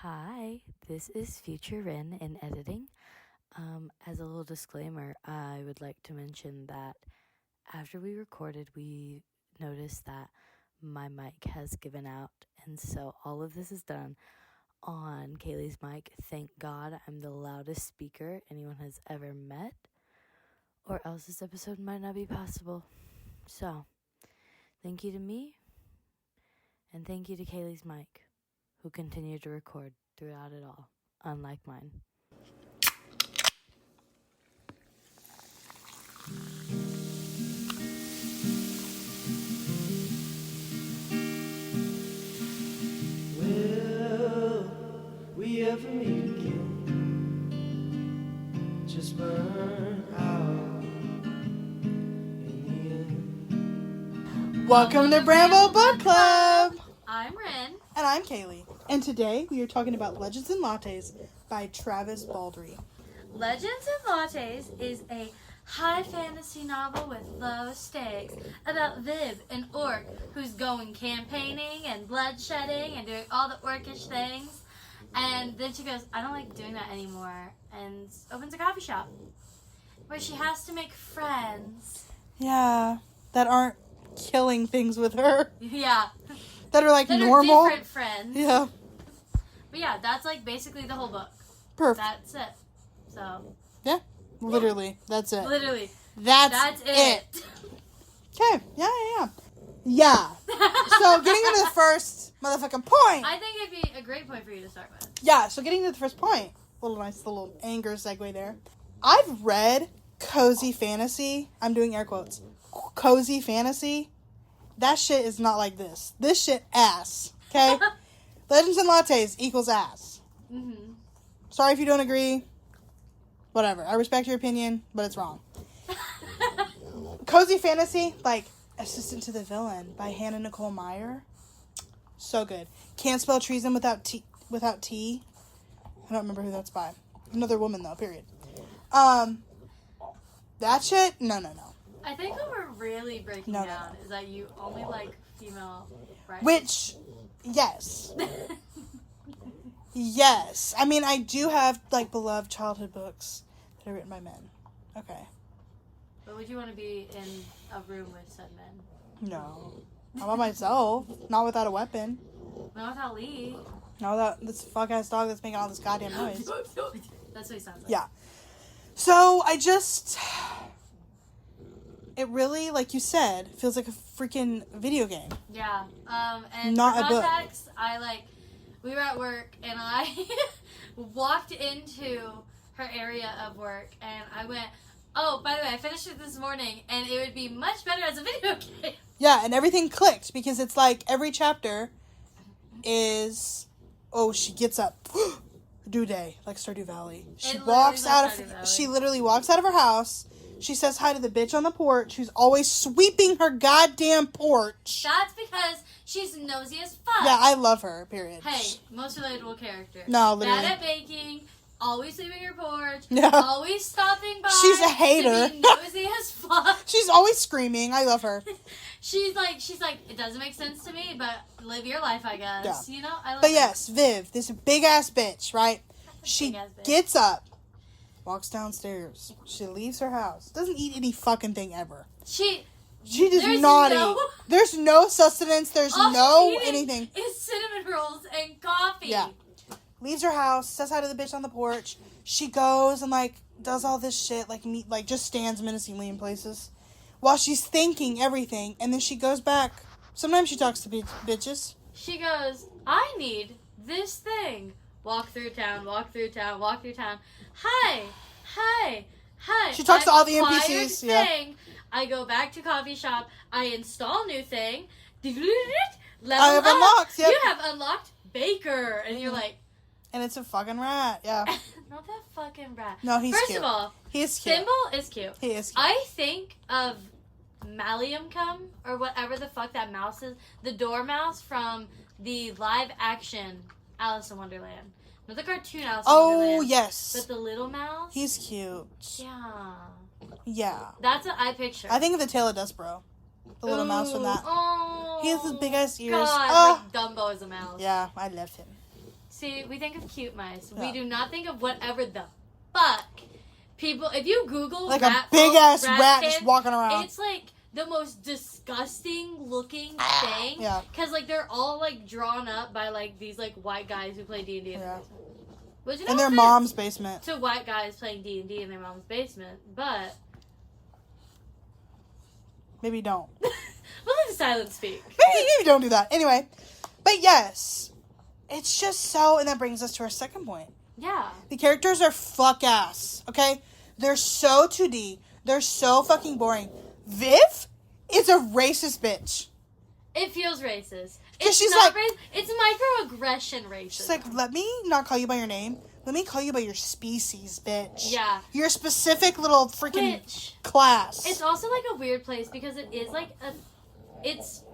Hi, this is Future Ryn in editing. As a little disclaimer, I would like to mention that after we recorded, we noticed that my mic has given out, and so all of this is done on Kaley's mic. Thank God I'm the loudest speaker anyone has ever met, or else this episode might not be possible. So, thank you to me, and thank you to Kaley's mic, who continued to record throughout it all, unlike mine. Will we ever meet again? Just burn out in the end. Welcome to Bramble Bookclub! I'm Ryn. And I'm Kaley. And today we are talking about Legends and Lattes by Travis Baldree. Legends and Lattes is a high fantasy novel with low stakes about Viv, an orc who's going campaigning and bloodshedding and doing all the orcish things. And then she goes, I don't like doing that anymore, and opens a coffee shop where she has to make friends. Yeah, that aren't killing things with her. Yeah. That are like That normal. are different friends. Yeah. But yeah, that's like basically the whole book. Perfect. That's it. So. Yeah, literally. That's it. Literally. That's it. Okay, yeah. Yeah. So getting into the first motherfucking point. I think it'd be a great point for you to start with. Yeah, so getting to the first point. Nice little anger segue there. I've read cozy fantasy. I'm doing air quotes. Cozy fantasy. That shit is not like this. This shit ass. Okay? Legends and Lattes equals ass. Mm-hmm. Sorry if you don't agree. Whatever. I respect your opinion, but it's wrong. Cozy fantasy, like Assistant to the Villain by Hannah Nicole Meyer. So good. Can't Spell Treason Without T. I don't remember who that's by. Another woman though, period. That shit? No. I think what we're really breaking No. down is that you only like female writers. Which, yes. Yes. I mean, I do have, like, beloved childhood books that are written by men. Okay. But would you want to be in a room with said men? No. Not by myself. Not without a weapon. Not without Lee. Not without this fuck-ass dog that's making all this goddamn noise. That's what he sounds like. Yeah. So, it really, like you said, feels like a freaking video game. Yeah. And Not for a book. context, we were at work and I walked into her area of work and I went, oh, by the way, I finished it this morning and it would be much better as a video game. Yeah, and everything clicked because it's like every chapter is, she gets up. Due day, like Stardew Valley. She literally walks out of her house. She says hi to the bitch on the porch who's always sweeping her goddamn porch. That's because she's nosy as fuck. Yeah, I love her, period. Hey, most relatable character. No, literally. Bad at baking, always sweeping her porch, Yeah. always stopping by. She's a hater. To be nosy as fuck. She's always screaming. I love her. She's like, it doesn't make sense to me, but live your life, I guess. Yeah. You know? I love But her. yes, Viv, this big ass bitch, right? She Big-ass bitch. gets up, walks downstairs. She leaves her house. Doesn't eat any fucking thing ever. She does there's not no- eat. There's no sustenance. There's all no she's eating anything. is cinnamon rolls and coffee. Yeah. Leaves her house, says hi to the bitch on the porch. She goes and, like, does all this shit, like just stands menacingly in places while she's thinking everything, and then she goes back. Sometimes she talks to bitches. She goes, I need this thing. Walk through town, walk through town, walk through town. Hi. She talks to all the Acquired NPCs, yeah. Thing. I go back to coffee shop. I install new thing. Level I have up. unlocked, yep. You have unlocked Baker. And you're like... And it's a fucking rat, yeah. Not that fucking rat. No, he's First cute. of all, He's cute. Thimble is cute. He is cute. I think of Malleumcum, or whatever the fuck that mouse is. The dormouse from the live-action Alice in Wonderland. Not the cartoon Alice in Wonderland. Oh, yes. But the little mouse. He's cute. Yeah. Yeah. That's what I picture. I think of the Tale of Despero. The little mouse from that. Oh. He has the big ass ears. God, Oh. like Dumbo is a mouse. Yeah, I love him. See, we think of cute mice. Yeah. We do not think of whatever the fuck people. If you Google Like rat a big ass ratkin, rat just walking around. it's like the most disgusting looking thing. Yeah. Because like they're all like drawn up by like these like white guys who play D&D. Yeah. Which In their mom's basement. to white guys playing D&D in their mom's basement, but Maybe don't. we'll let the silence speak. Maybe don't do that. Anyway, but yes, it's just so, and that brings us to our second point. Yeah. The characters are fuck ass, okay? They're so 2D. They're so fucking boring. Viv is a racist bitch. It feels racist. She's not like- it's microaggression racist. She's like, let me not call you by your name. Let me call you by your species, bitch. Yeah. Your specific little freaking Which, class. it's also like a weird place because it is like it's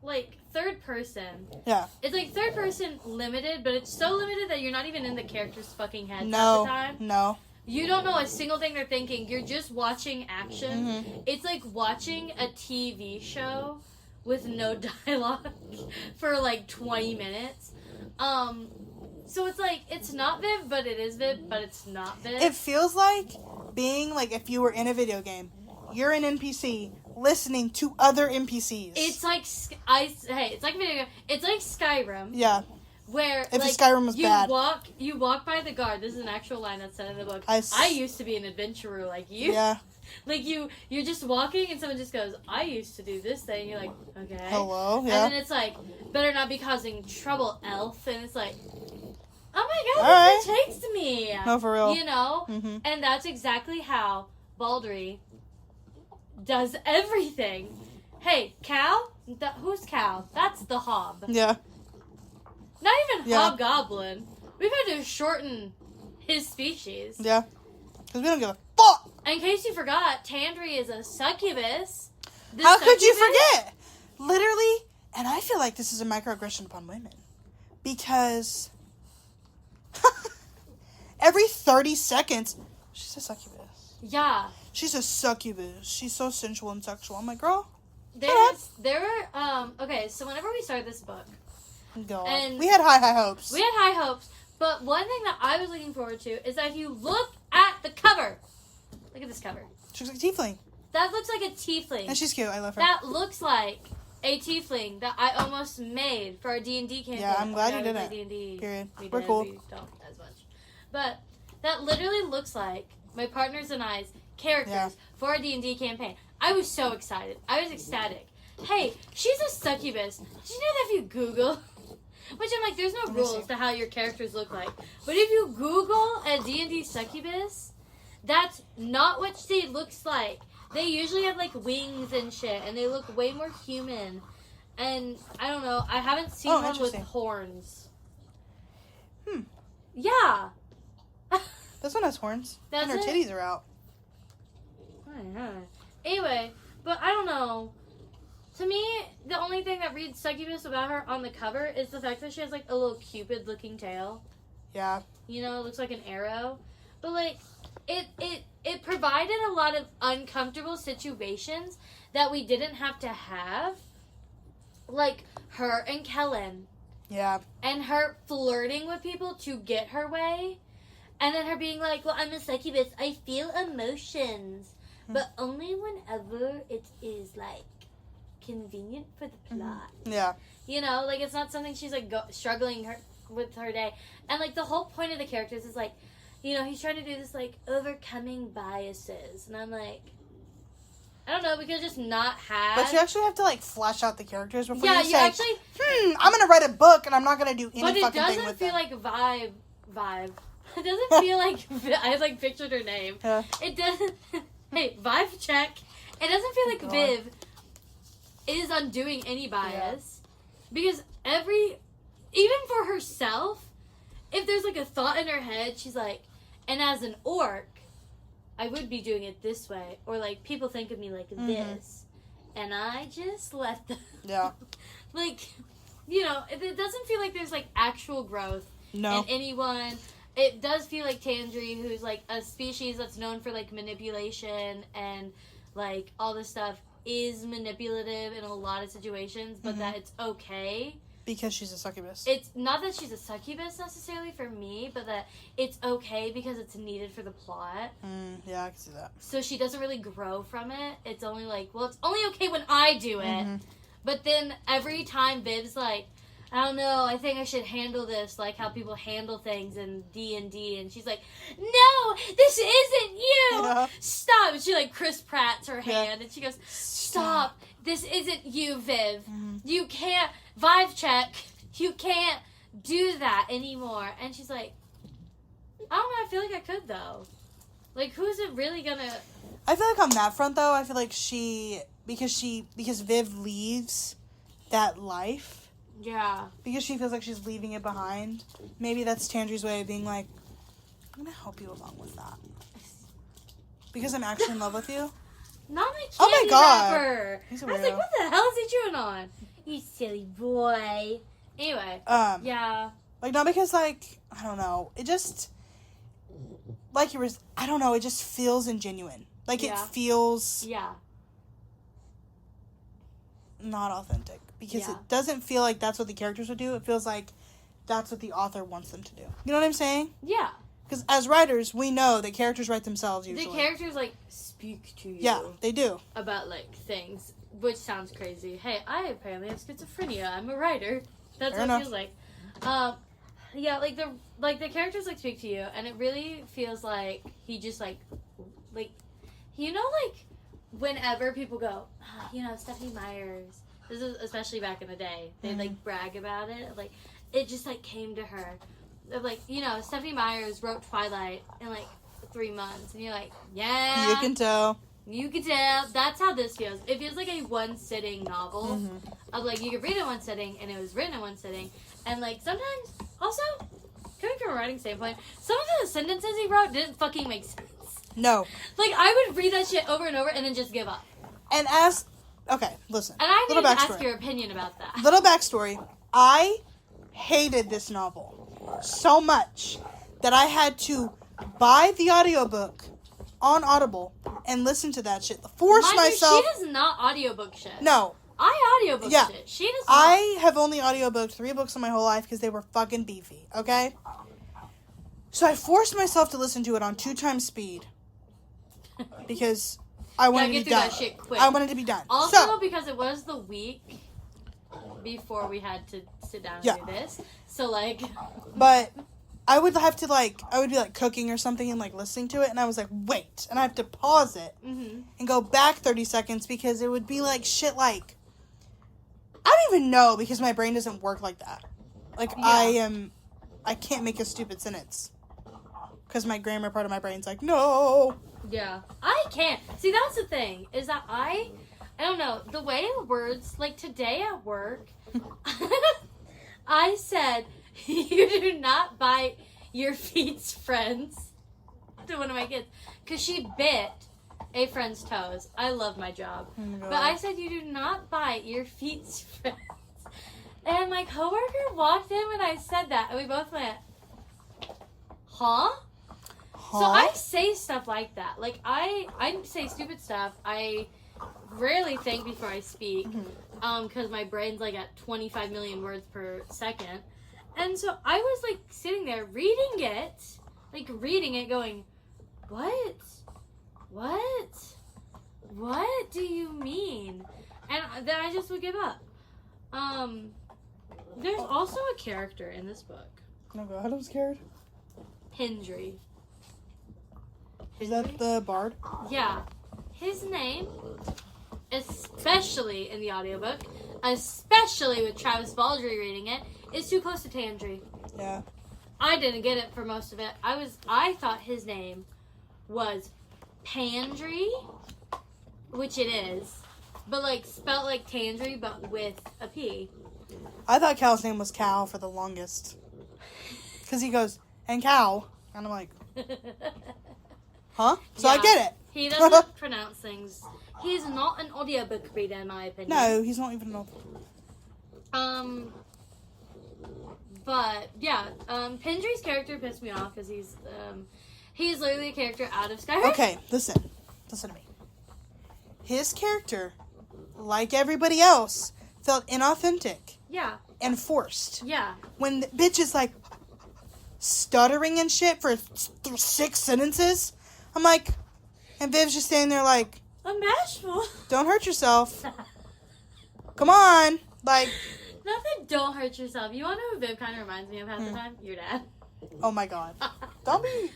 like third person. Yeah. It's like third person limited, but it's so limited that you're not even in the character's fucking head half No. the time. No. You don't know a single thing they're thinking. You're just watching action. Mm-hmm. It's like watching a TV show with no dialogue for like 20 minutes. So it's like, it's not Viv, but it is Viv, but it's not Viv. It feels like being like if you were in a video game. You're an NPC listening to other NPCs. It's like, it's like video game. It's like Skyrim. Yeah. Where If like, Skyrim was you bad. you walk by the guard. This is an actual line that's said in the book. I used to be an adventurer like you. Yeah. Like you're just walking and someone just goes, I used to do this thing. You're like, okay. Hello. Yeah. And then it's like, better not be causing trouble, elf. And it's like, oh my god, All this bitch hates me. No, for real. You know? Mm-hmm. And that's exactly how Baldree does everything. Hey, Cal? Who's Cal? That's the Hob. Yeah. Not even Yeah. Hobgoblin. We've had to shorten his species. Yeah. Because we don't give a fuck. In case you forgot, Tandri is a succubus. The How could you succubus- forget? Literally, and I feel like this is a microaggression upon women. Because every 30 seconds, she's a succubus. Yeah. She's a succubus. She's so sensual and sexual. I'm like, girl, There were, okay, so whenever we started this book, God. And- we had high hopes. we had high hopes, but one thing that I was looking forward to is that if you look at the cover, look at this cover. She looks like a tiefling. That looks like a tiefling. And she's cute. I love her. That looks like a tiefling that I almost made for our D&D campaign. Yeah, I'm glad you did it. it. D&D. Period. We We're did, cool. We don't as much. But that literally looks like my partners and I's characters Yeah. for our D&D campaign. I was so excited. I was ecstatic. Hey, she's a succubus. Did you know that if you Google... Which I'm like, there's no Let me rules see. to how your characters look like. But if you Google a D&D succubus, that's not what she looks like. They usually have, like, wings and shit, and they look way more human. And, I don't know, I haven't seen one with interesting. horns. Hmm. Yeah. This one has horns. Does and her it? titties are out. I don't know. Anyway, but I don't know. To me, the only thing that reads succubus about her on the cover is the fact that she has, like, a little Cupid-looking tail. Yeah. You know, it looks like an arrow. But, like, it provided a lot of uncomfortable situations that we didn't have to have. Like, her and Kellen. Yeah. And her flirting with people to get her way. And then her being like, well, I'm a succubus. I feel emotions. But only whenever it is, like, convenient for the plot. Yeah. You know, like, it's not something she's, like, struggling with her day. And, like, the whole point of the characters is, like, you know, he's trying to do this, like, overcoming biases. And I'm like, I don't know, we could just not have... But you actually have to, like, flash out the characters before yeah, you you say, actually... I'm going to write a book and I'm not going to do any But it fucking thing doesn't with feel them. like Vibe. It doesn't feel like... I, like, pictured her name. Yeah. It doesn't... Hey, Vibe check. It doesn't feel like God. Viv is undoing any bias. Because even for herself, if there's, like, a thought in her head, she's like, and as an orc, I would be doing it this way. Or, like, people think of me like this. And I just let them... Yeah. Like, you know, it doesn't feel like there's, like, actual growth No. in anyone. It does feel like Tandri, who's, like, a species that's known for, like, manipulation and, like, all this stuff, is manipulative in a lot of situations, but that it's okay Because she's a succubus. It's not that she's a succubus necessarily for me, but that it's okay because it's needed for the plot. Yeah, I can see that. So she doesn't really grow from it. It's only like, well, it's only okay when I do it. Mm-hmm. But then every time Viv's like, I don't know, I think I should handle this like how people handle things in D&D. And she's like, no, this isn't you. Yeah. Stop. And she like Chris Pratt's her Yeah. hand. And she goes, stop. This isn't you, Viv. Mm-hmm. You can't, vibe check. You can't do that anymore. And she's like, I don't know, I feel like I could though. Like, who's it really gonna... I feel like on that front, though, I feel like because Viv leaves that life, Yeah. because she feels like she's leaving it behind, maybe that's Tandry's way of being like, I'm gonna help you along with that. Because I'm actually in love with you. Not my candy Oh my God. wrapper. He's a I was like, weirdo. what the hell is he chewing on? You silly boy. Anyway. Yeah. Like, not because, like, I don't know, it just, like you were, I don't know, it just feels ingenuine. Like, Yeah. it feels Yeah. not authentic. Because Yeah. it doesn't feel like that's what the characters would do. It feels like that's what the author wants them to do. You know what I'm saying? Yeah. Because as writers, we know that characters write themselves usually. The characters, like, speak to you. Yeah, they do. About, like, things. Which sounds crazy. Hey, I apparently have schizophrenia. I'm a writer. That's Fair what enough. it feels like. Yeah, like, the characters, like, speak to you. And it really feels like he just, like, you know, like, whenever people go, you know, Stephanie Meyers, this is especially back in the day, they'd, like, brag about it. Like, it just, like, came to her. Of, like, you know, Stephanie Meyers wrote Twilight in, like, 3 months. And you're like, yeah. You can tell. You can tell. That's how this feels. It feels like a one-sitting novel. Mm-hmm. Of, like, you could read it in one sitting, and it was written in one sitting. And, like, sometimes, also, coming from a writing standpoint, some of the sentences he wrote didn't fucking make sense. No. Like, I would read that shit over and over and then just give up. And okay, listen. And I need Little to ask backstory. your opinion about that. Little backstory. I hated this novel so much that I had to buy the audiobook on Audible and listen to that shit. Force Mind you, myself. she does not audiobook shit. No. I audiobook Yeah. shit. She does not. I have only audiobooked 3 books in my whole life because they were fucking beefy, okay? So I forced myself to listen to it on 2 times speed because I wanted to get be through done. that shit quick. I wanted to be done. Also, So, because it was the week before we had to sit down and Yeah. do this. So, like... but I would have to, like, I would be, like, cooking or something and, like, listening to it, and I was like, wait. And I have to pause it Mm-hmm. and go back 30 seconds because it would be, like, shit like... I don't even know because my brain doesn't work like that. Like, Yeah. I can't make a stupid sentence. Because my grammar part of my brain's like, no. Yeah. I can't. See, that's the thing, is that I don't know, the way words, like today at work, I said, you do not bite your feet's friends to one of my kids. Because she bit a friend's toes. I love my job. Oh my God. But I said, you do not bite your feet's friends. And my coworker walked in when I said that, and we both went, huh? So I say stuff like that. Like, I say stupid stuff. I rarely think before I speak, because my brain's, like, at 25 million words per second. And so I was, like, sitting there reading it, going, what? What do you mean? And then I just would give up. There's also a character in this book, Oh God, I'm scared. Hendry. Is that the bard? Yeah. His name, especially in the audiobook, especially with Travis Baldree reading it, is too close to Tandry. Yeah. I didn't get it for most of it. I thought his name was Pandry, which it is, but like spelled like Tandry, but with a P. I thought Cal's name was Cal for the longest. Because he goes, and Cal. And I'm like, huh? So I Yeah. get it. He doesn't pronounce things. He's not an audiobook reader, in my opinion. No, he's not even an author. But yeah, Pendry's character pissed me off because he's literally a character out of Skyrim. Okay, listen to me. His character, like everybody else, felt inauthentic. Yeah. and forced. Yeah. When the bitch is like stuttering and shit for 6 sentences, I'm like, and Viv's just standing there like, I'm bashful. don't hurt yourself. Come on. Like, Nothing, don't hurt yourself. You want to know who Viv kind of reminds me of half the time? Your dad. oh my god. Don't be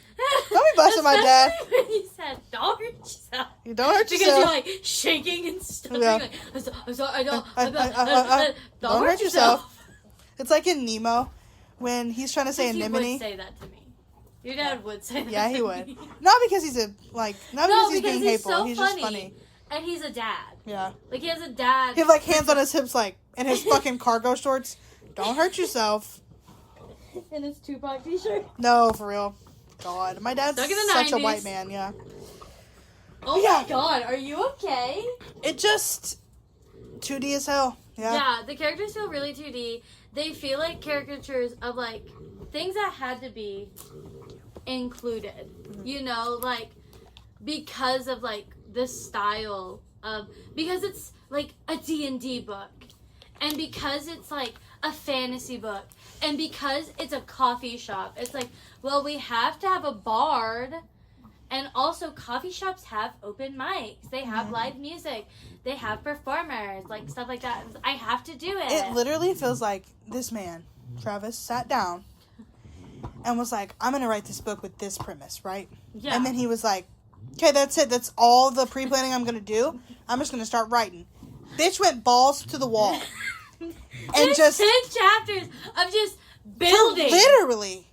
busting my dad. Especially when you said, don't hurt yourself. You don't hurt Because yourself. you're like shaking and stuff. Yeah. Like, I'm sorry, I don't. Don't hurt yourself. It's like in Nemo when he's trying to say He anemone. would say that to me. Your dad would say that. Yeah, to he would. me. Not because he's not because he's being hateful. So he's just funny. And he's a dad. Yeah. Like, he has a dad. He has like hands on his hips, like in his fucking cargo shorts. Don't hurt yourself. In his Tupac t-shirt. No, for real. God, my dad's Stuck in the such 90s. a white man. Yeah. Oh Yeah. my god, are you okay? It just 2D as hell. Yeah. Yeah, the characters feel really 2D. They feel like caricatures of, like, things that had to be included. You know, like, because of, like, the style of... Because it's, like, a D&D book. And because it's, like, a fantasy book. And because it's a coffee shop. It's like, well, we have to have a bard. And also, coffee shops have open mics. They have live music. They have performers, like, stuff like that. I have to do it. It literally feels like this man, Travis, sat down and was like, I'm going to write this book with this premise, right? Yeah. And then he was like, okay, that's it. That's all the pre-planning I'm going to do. I'm just going to start writing. Bitch went balls to the wall. And just 10 chapters of just building. Literally.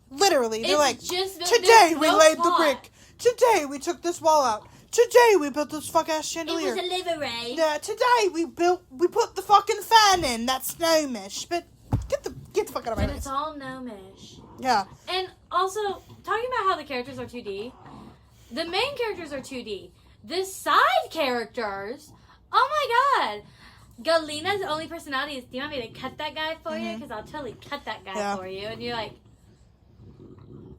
They're It's like, just today there's we no laid the plot. brick. Today we took this wall out. Today we built this fuck-ass It chandelier. was a livery. Yeah, today we put the fucking fan in. That's gnomish. But get the fuck out of my And face. it's all gnomish. Yeah. And also, talking about how the characters are 2D, the main characters are 2D. The side characters, oh my god. Galena's only personality is, do you want me to cut that guy for you? Because I'll totally cut that guy for you. And you're like,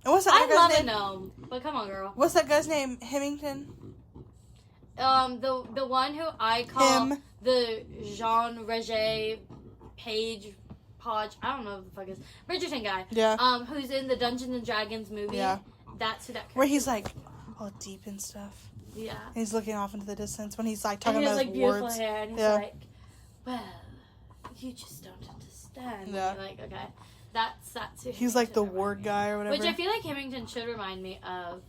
And what's that I other love guy's a name? gnome. But come on, girl. What's that guy's name? Hemington? The one who I call Him. the Jean Roger Page Podge, I don't know what the fuck is Bridgerton guy. Yeah. Who's in the Dungeons and Dragons movie. Yeah. That's who that character Where he's like all deep and stuff. Yeah. And he's looking off into the distance when he's like And talking he has about like his beautiful words. hair and he's Yeah. like, well, you just don't understand. Yeah. And you're like, okay. That's who He's like the Hemington ward reminds me guy or of. whatever. Which I feel like Hemington should remind me of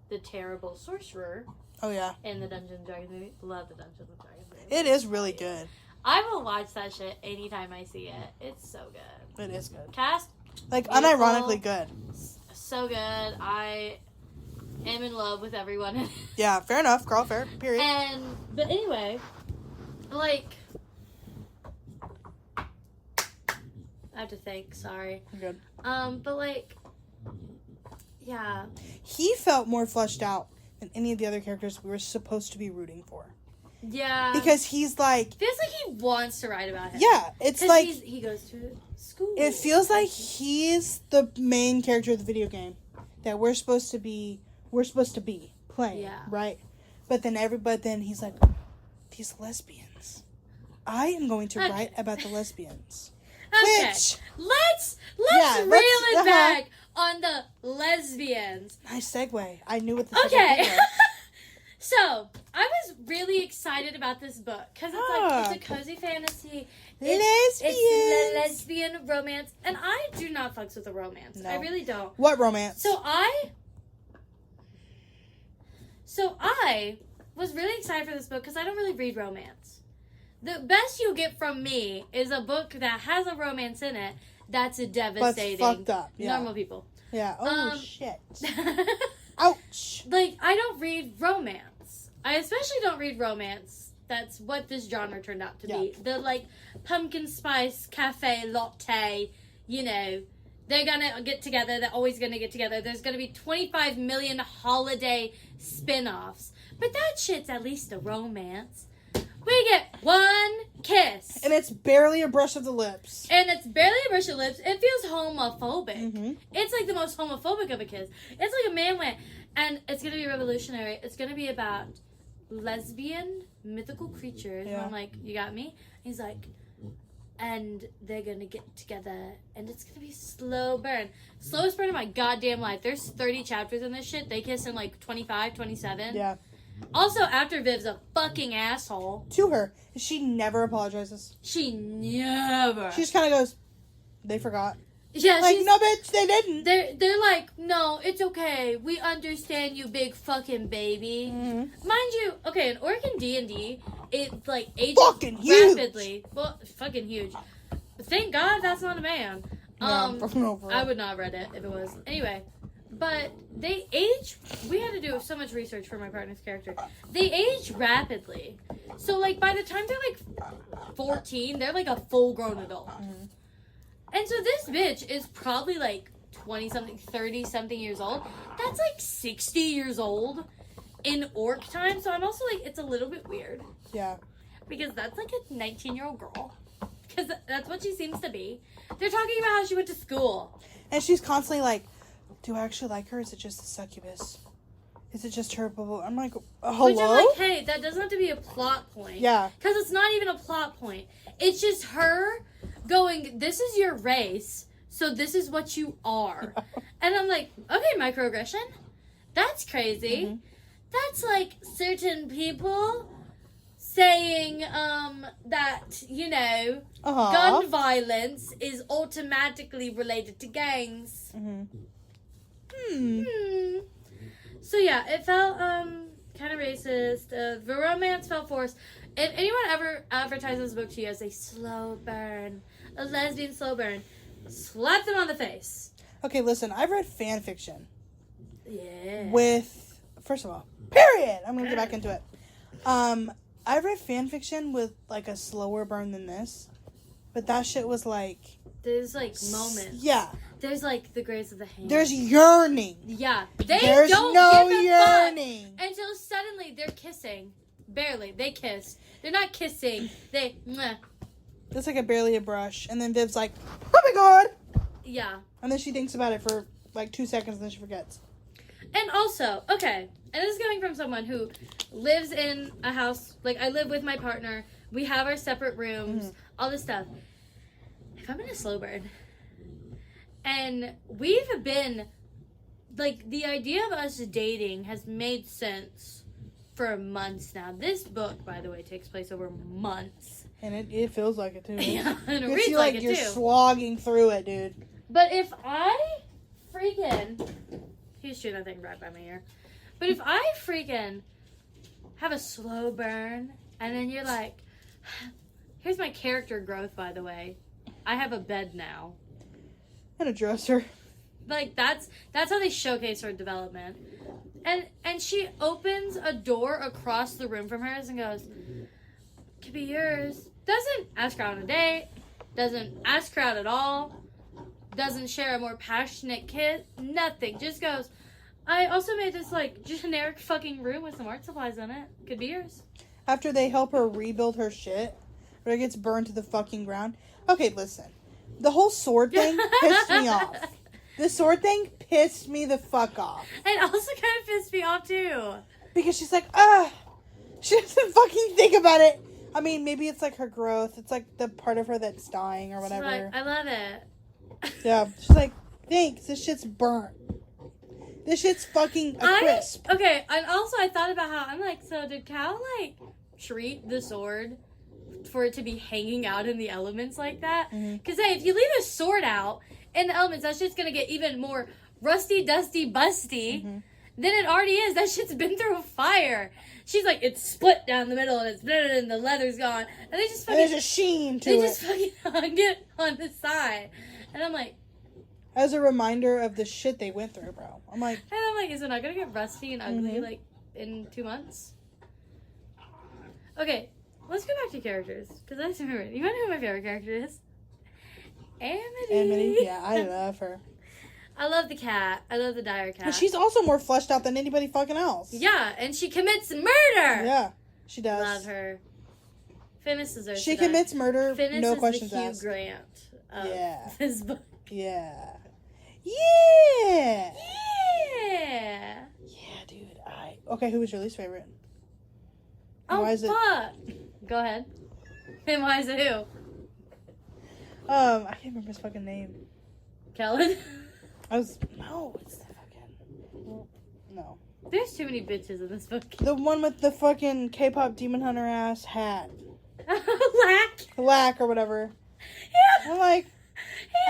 the terrible sorcerer Oh yeah. in the Dungeons and Dragons movie. Love the Dungeons and Dragons movie. It is really good. I will watch that shit anytime I see it. It's so good. It is good. Cast, Like Beautiful. unironically good. so good. I am in love with everyone in it. Yeah, fair enough, girl, fair. Period. But anyway, like, I have to think, sorry. Good. But like, yeah. He felt more fleshed out than any of the other characters we were supposed to be rooting for. Yeah. Because he's like, feels like he wants to write about him. yeah, it's 'Cause like, he goes to school. it feels like he's the main character of the video game that we're supposed to be playing, Yeah. right? But then he's like, these lesbians. I am going to Okay. write about the lesbians. Okay. Which, Let's Yeah, reel let's- it back on the lesbians. nice segue. I knew what the Okay. segue was. So, I was really excited about this book because it's like, it's a cozy fantasy. It's Lesbians. lesbian romance, and I do not fucks with the romance. No. I really don't. What romance? So I was really excited for this book because I don't really read romance. The best you'll get from me is a book that has a romance in it that's But devastating. fucked up. Yeah. Normal people. Yeah. Oh, Um, shit. Ouch. Like, I don't read romance. I especially don't read romance. That's what this genre turned out to be. The, like, pumpkin spice cafe latte, you know, they're gonna get together. They're always gonna get together. There's gonna be 25 million holiday spin-offs. But that shit's at least a romance. We get one kiss. And it's barely a brush of the lips. And it's barely a brush of lips. It feels homophobic. Mhm. It's like the most homophobic of a kiss. It's like a man went, and it's going to be revolutionary. It's going to be about lesbian mythical creatures. Yeah. And I'm like, you got me? He's like, and they're gonna get together, and it's gonna be slow burn. Slowest burn of my goddamn life. There's 30 chapters in this shit. They kiss in like 25, 27. Yeah. Also, after Viv's a fucking asshole. To her. She never apologizes. She never. She just kind of goes, they forgot. Yeah, like, no, bitch, they didn't. They're like, no, it's okay. We understand you, big fucking baby. Mm-hmm. Mind you, okay, in Oregon D&D, it like ages fucking huge. rapidly. Well, fucking huge. But thank God that's not a man. No, I would not have read it if it was. Anyway, but they age. We had to do so much research for my partner's character. They age rapidly. So like by the time they're like 14, they're like a full-grown adult. Mm-hmm. And so this bitch is probably like 20-something, 30-something years old. That's like 60 years old in orc time. So I'm also like, it's a little bit weird. Yeah. Because that's like a 19-year-old girl. Because that's what she seems to be. They're talking about how she went to school. And she's constantly like, do I actually like her? Or is it just a succubus? Is it just her? Blah, blah. I'm like, hello? Which I'm like, hey, that doesn't have to be a plot point. Yeah. Because it's not even a plot point. It's just her going, this is your race, so this is what you are. And I'm like, okay, microaggression. That's crazy. Mm-hmm. That's like certain people saying that, you know, gun violence is automatically related to gangs. So yeah, it felt kind of racist. The romance felt forced. If anyone ever advertises this book to you as a slow burn, a lesbian slow burn, slap them on the face. Okay, listen, I've read fan fiction. Yeah. With, first of all, period! I'm gonna get back into it. I've read fan fiction with, like, a slower burn than this. But that shit was, like... There's, like, moments. Yeah. There's, like, the grace of the hand. There's yearning. Yeah. There's don't no give a yearning. fuck until suddenly they're kissing. Barely. They kiss. They're not kissing. They... Mwah. It's like barely a brush. And then Viv's like, oh my god! Yeah. And then she thinks about it for, like, 2 seconds and then she forgets. And also, okay, and this is coming from someone who lives in a house, like, I live with my partner, we have our separate rooms, all this stuff. If I'm in a slow burn, and we've been, like, the idea of us dating has made sense for months now. This book, by the way, takes place over months. And it feels like it, too. Yeah, and it You reads feel like it, you're too. slogging through it, dude. But if I freaking... He's shooting that thing right by my ear. But if I freaking have a slow burn, and then you're like, here's my character growth, by the way. I have a bed now. And a dresser. Like, that's how they showcase her development. And she opens a door across the room from hers and goes, could be yours. Doesn't ask her out on a date. Doesn't ask her out at all. Doesn't share a more passionate kiss. Nothing. Just goes, I also made this, like, generic fucking room with some art supplies in it. Could be yours. After they help her rebuild her shit, where it gets burned to the fucking ground. Okay, listen. The whole sword thing pissed me off. The sword thing pissed me the fuck off. And also kind of pissed me off, too. Because she's like, she doesn't fucking think about it. I mean, maybe it's like her growth. It's like the part of her that's dying or whatever. Like, I love it. Yeah, she's like, thanks, this shit's burnt. This shit's fucking a crisp. Okay, and also I thought about how, I'm like, so did Cal, like, treat the sword for it to be hanging out in the elements like that? Because, hey, if you leave a sword out in the elements, that shit's gonna get even more rusty, dusty, busty than it already is. That shit's been through a fire. She's like, it's split down the middle, and it's and the leather's gone. And they just fucking... There's a sheen to it. They just fucking hung it on the side. And I'm like... As a reminder of the shit they went through, bro. I'm like, is it not gonna get rusty and ugly, like, in 2 months? Okay, let's go back to characters. Because I just remember, you know who my favorite character is? Amity. yeah, I love her. I love the cat. I love the dire cat. And she's also more fleshed out than anybody fucking else. Yeah, and she commits murder! Yeah, she does. Love her. Finnis deserves She to die. commits murder, Finnis no is questions the Hugh asked. Grant of Yeah. this book. Yeah. Yeah! Yeah! Yeah, dude, Okay, who was your least favorite? Oh, Why is it... fuck! Go ahead. And why is it who? I can't remember his fucking name. Kellen? No, it's the fucking... No. There's too many bitches in this book. The one with the fucking K-pop demon hunter ass hat. Lack. Or whatever. Yeah. I'm like,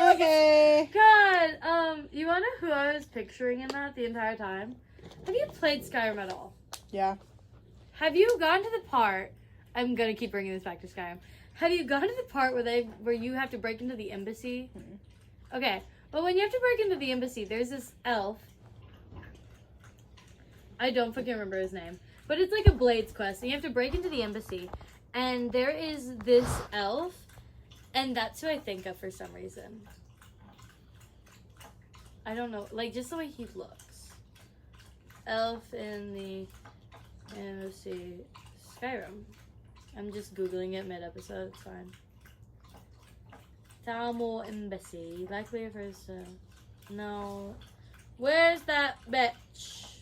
okay. God, you wanna know who I was picturing in that the entire time? Have you played Skyrim at all? Yeah. Have you gone to the part... I'm gonna keep bringing this back to Skyrim. Have you gone to the part where you have to break into the embassy? Mm-hmm. Okay, but when you have to break into the embassy, there's this elf. I don't fucking remember his name. But it's like a Blades quest, and you have to break into the embassy. And there is this elf, and that's who I think of for some reason. I don't know, like just the way he looks. Elf in the embassy Skyrim. I'm just Googling it mid-episode, it's fine. Talmor Embassy. Likely refers to... No. Where's that bitch?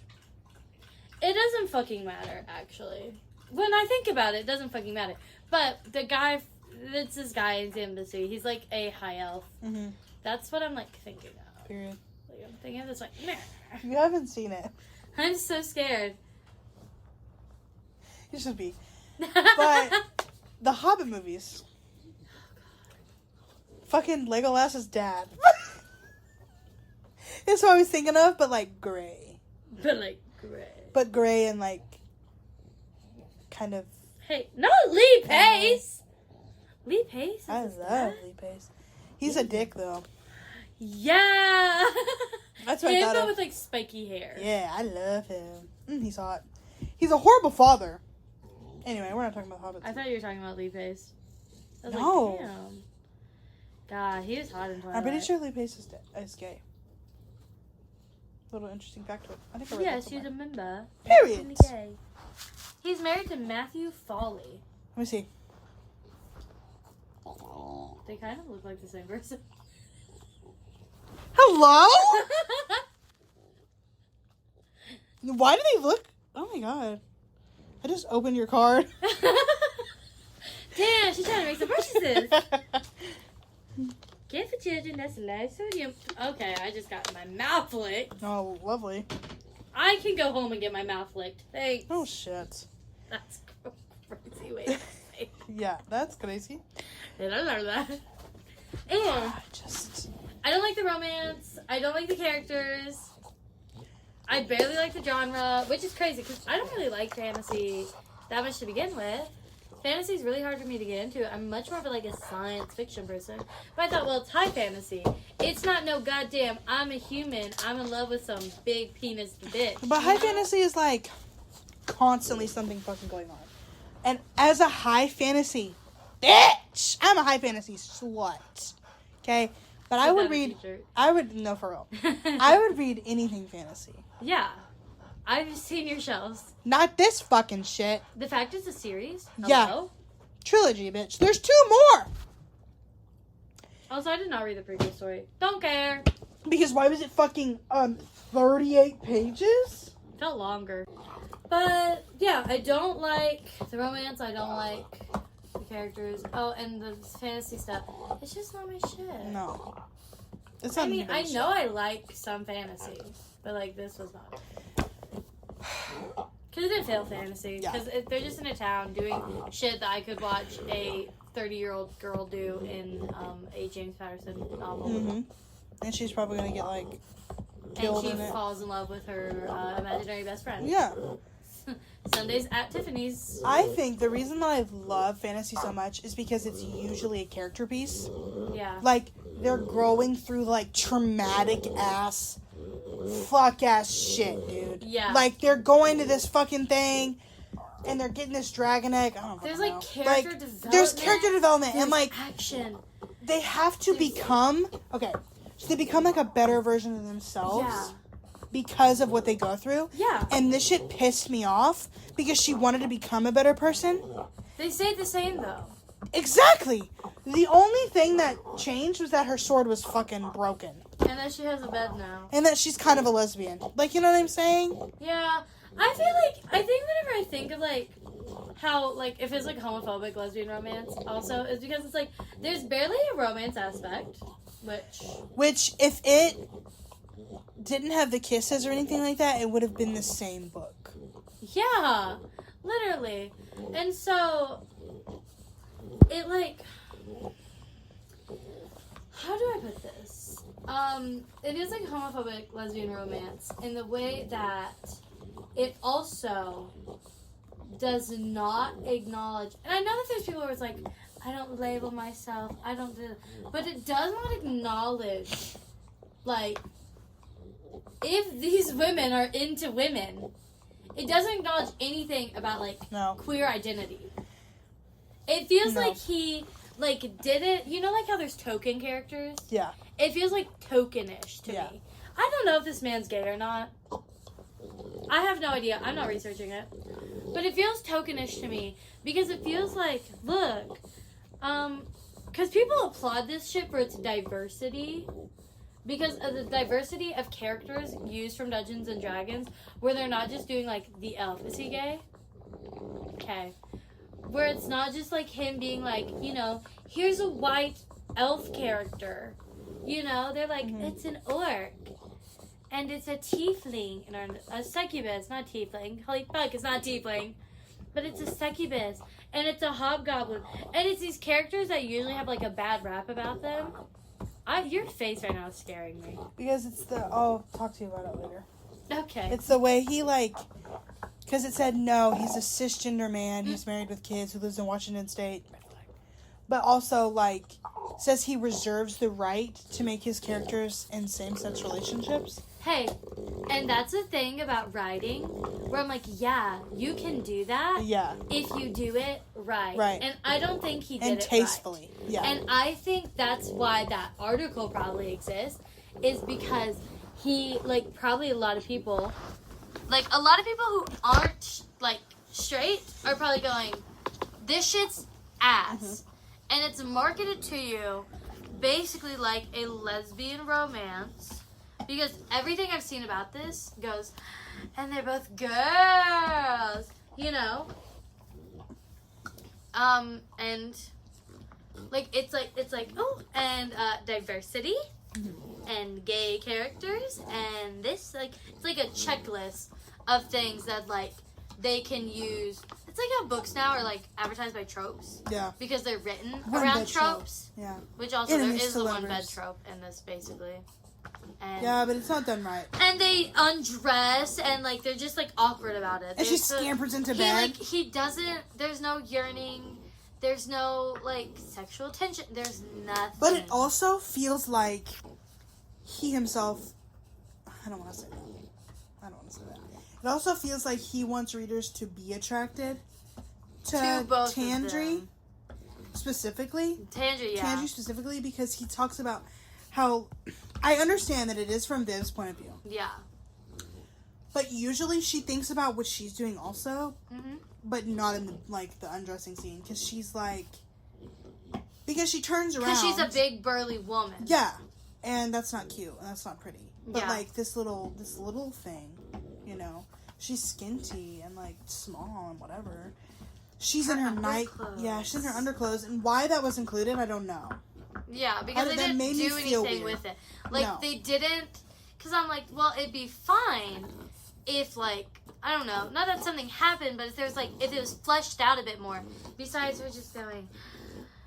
It doesn't fucking matter, actually. When I think about it, it doesn't fucking matter. But the guy... It's this guy in the embassy. He's like a high elf. Mm-hmm. That's what I'm like thinking of. Period. Like, I'm thinking of this like... Meh. You haven't seen it. I'm so scared. You should be. But the Hobbit movies. Fucking Legolas's dad. That's what I was thinking of, but like gray. But gray and like kind of. Hey, no, Lee Pace. Lee Pace. I love Lee Pace. He's a dick though. Yeah. That's what I thought of. With like spiky hair. Yeah, I love him. He's hot. He's a horrible father. Anyway, we're not talking about hobbits. I thought you were talking about Lee Pace. I was No. like, damn. God, he was hot in Twilight. I'm pretty sure Lee Pace is gay. Little interesting fact. I think I read that she's a member. Period. Gay. He's married to Matthew Foley. Let me see. They kind of look like the same person. Hello? Why do they look... Oh my god. I just opened your card. Damn, she's trying to make some purchases. Gift for children, that's low sodium. Okay, I just got my mouth licked. Oh, lovely. I can go home and get my mouth licked. Thanks. Oh, shit. That's a crazy way to say it. Yeah, that's crazy. Did I learn that? And I don't like the romance. I don't like the characters. I barely like the genre, which is crazy because I don't really like fantasy that much to begin with. Fantasy is really hard for me to get into. I'm much more of like a science fiction person. But I thought, well, it's high fantasy. It's not no goddamn, I'm a human. I'm in love with some big penis bitch. But high fantasy is like constantly something fucking going on. And as a high fantasy bitch, I'm a high fantasy slut. Okay? But I would read, no, for real. I would read anything fantasy. Yeah. I've seen your shelves. Not this fucking shit. The fact it's a series? Hello? Yeah. Trilogy, bitch. There's 2 more! Also, I did not read the previous story. Don't care. Because why was it fucking, 38 pages? Felt longer. But, yeah, I don't like the romance. I don't like the characters. Oh, and the fantasy stuff. It's just not my shit. No. It's not I know I like some fantasy. But, like, this was not. Because it didn't feel fantasy. Because they're just in a town doing shit that I could watch a 30-year-old girl do in a James Patterson novel. Mm-hmm. And she's probably going to get, like, killed in it. And she falls in love with her imaginary best friend. Yeah. Sundays at Tiffany's. I think the reason that I love fantasy so much is because it's usually a character piece. Yeah. Like, they're growing through, like, traumatic-ass... fuck-ass shit, dude. Yeah. Like, they're going to this fucking thing, and they're getting this dragon egg. I don't There's, know. like, character development. There's character development, and, like... action. They have to become... Okay, so they become, like, a better version of themselves. Yeah. Because of what they go through. Yeah. And this shit pissed me off, because she wanted to become a better person. They stayed the same, though. Exactly! The only thing that changed was that her sword was fucking broken. And that she has a bed now. And that she's kind of a lesbian. Like, you know what I'm saying? Yeah. I think whenever I think of, like, how, like, if it's, like, homophobic lesbian romance also is because it's, like, there's barely a romance aspect, Which, if it didn't have the kisses or anything like that, it would have been the same book. Yeah, literally. And so, it, like, how do I put this? It is, like, homophobic lesbian romance in the way that it also does not acknowledge, and I know that there's people where it's like, I don't label myself, I don't do, but it does not acknowledge, like, if these women are into women, it doesn't acknowledge anything about, like, queer identity. It feels like he, like, did it, you know, like how there's token characters? Yeah. It feels, like, tokenish to me. I don't know if this man's gay or not. I have no idea. I'm not researching it. But it feels tokenish to me because it feels like, look, because people applaud this shit for its diversity because of the diversity of characters used from Dungeons and Dragons where they're not just doing, like, the elf. Is he gay? Okay. Where it's not just, like, him being like, you know, here's a white elf character. You know, they're like, it's an orc. And it's a tiefling, or a succubus, not tiefling. Holy fuck, it's not tiefling. But it's a succubus. And it's a hobgoblin. And it's these characters that usually have, like, a bad rap about them. Your face right now is scaring me. Because it's I'll talk to you about it later. Okay. It's the way he, like, because it said, no, he's a cisgender man, he's married with kids, who lives in Washington State. But also, like, says he reserves the right to make his characters in same-sex relationships. Hey, and that's the thing about writing, where I'm like, yeah, you can do that. Yeah. If you do it right. Right. And I don't think he did it and tastefully. Right. Yeah. And I think that's why that article probably exists, is because he, like, probably a lot of people who aren't, like, straight are probably going, this shit's ass. And it's marketed to you basically like a lesbian romance. Because everything I've seen about this goes, and they're both girls, you know? And, like, it's like, oh, and, diversity, and gay characters, and this, like, it's like a checklist of things that, like, they can use. It's like how books now are, like, advertised by tropes. Yeah. Because they're written around tropes. Yeah. Which also, there is the one-bed trope in this, basically. And yeah, but it's not done right. And they undress, and, like, they're just, like, awkward about it. And she scampers into bed. Like, he doesn't, there's no yearning, there's no, like, sexual tension, there's nothing. But it also feels like he himself, I don't want to say that. It also feels like he wants readers to be attracted to both Tandry specifically. Tandry, yeah. Tandry specifically because he talks about how, I understand that it is from Viv's point of view. Yeah. But usually she thinks about what she's doing also, but not in the, like, the undressing scene because she's like, because she turns around. Because she's a big burly woman. Yeah. And that's not cute. And that's not pretty. But like this little thing, you know, she's skinty and like small and whatever. She's in her she's in her underclothes, and why that was included, I don't know. Yeah, because they didn't do anything with it. Like they didn't, because I'm like, well, it'd be fine if, like, I don't know, not that something happened, but if there's like, if it was fleshed out a bit more. Besides, we're just going,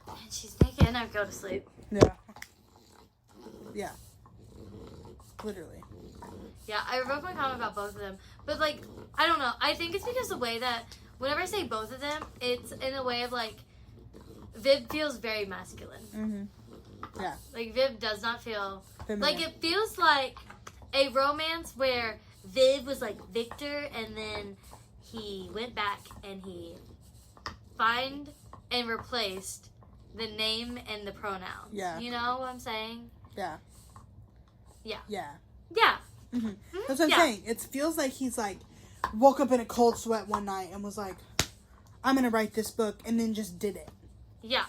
and she's naked, and I go to sleep. Yeah. Yeah. Literally. Yeah, I wrote my comment about both of them. But, like, I don't know. I think it's because the way that, whenever I say both of them, it's in a way of, like, Viv feels very masculine. Yeah. Like, Viv does not feel... Feminine. Like, it feels like a romance where Viv was, like, Victor, and then he went back and he find and replaced the name and the pronouns. Yeah. You know what I'm saying? Yeah. Yeah. Yeah. Yeah. That's what I'm saying. It feels like he's like woke up in a cold sweat one night and was like, I'm gonna write this book, and then just did it. Yeah.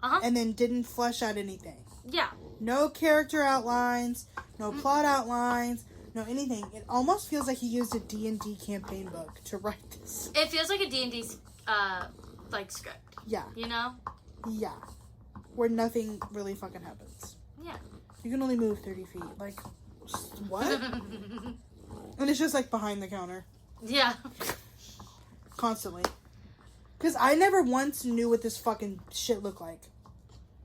And then didn't flesh out anything. Yeah. No character outlines, no plot outlines, no anything. It almost feels like he used a D&D campaign book to write this. It feels like a D&D like, script. Yeah. You know? Yeah. Where nothing really fucking happens. Yeah. You can only move 30 feet. Like, what? And it's just, like, behind the counter. Yeah. Constantly. Because I never once knew what this fucking shit looked like.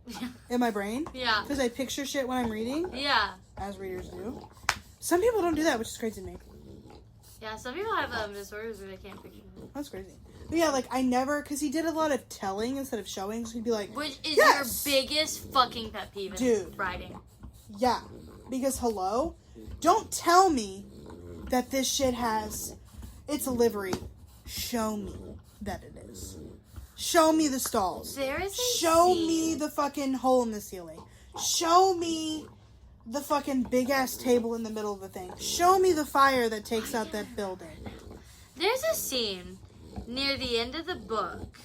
Yeah. In my brain. Yeah. Because I picture shit when I'm reading. Yeah. As readers do. Some people don't do that, which is crazy to me. Yeah, some people have disorders where they can't picture them. That's crazy. But yeah, like, I never... Because he did a lot of telling instead of showing. So he'd be like... Which is yes! your biggest fucking pet peeve in Dude. writing. Yeah. Because, hello? Don't tell me that this shit has... It's a livery. Show me that it is. Show me the stalls. There is a Show scene. me the fucking hole in the ceiling. Show me the fucking big-ass table in the middle of the thing. Show me the fire that takes out that building. There's a scene near the end of the book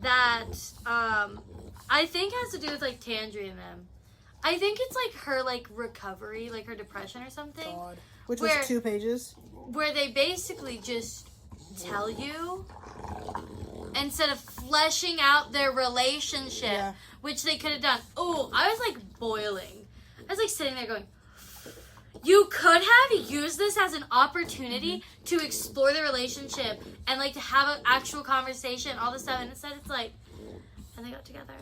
that I think has to do with, like, Tangerine and them. I think it's, like, her, like, recovery, like, her depression or something. God. Which Where- was 2 pages. Where they basically just tell you, instead of fleshing out their relationship, Yeah. which they could have done. Oh, I was, like, boiling. I was, like, sitting there going, you could have used this as an opportunity to explore the relationship and, like, to have an actual conversation, all this stuff, and instead it's like, and they got together.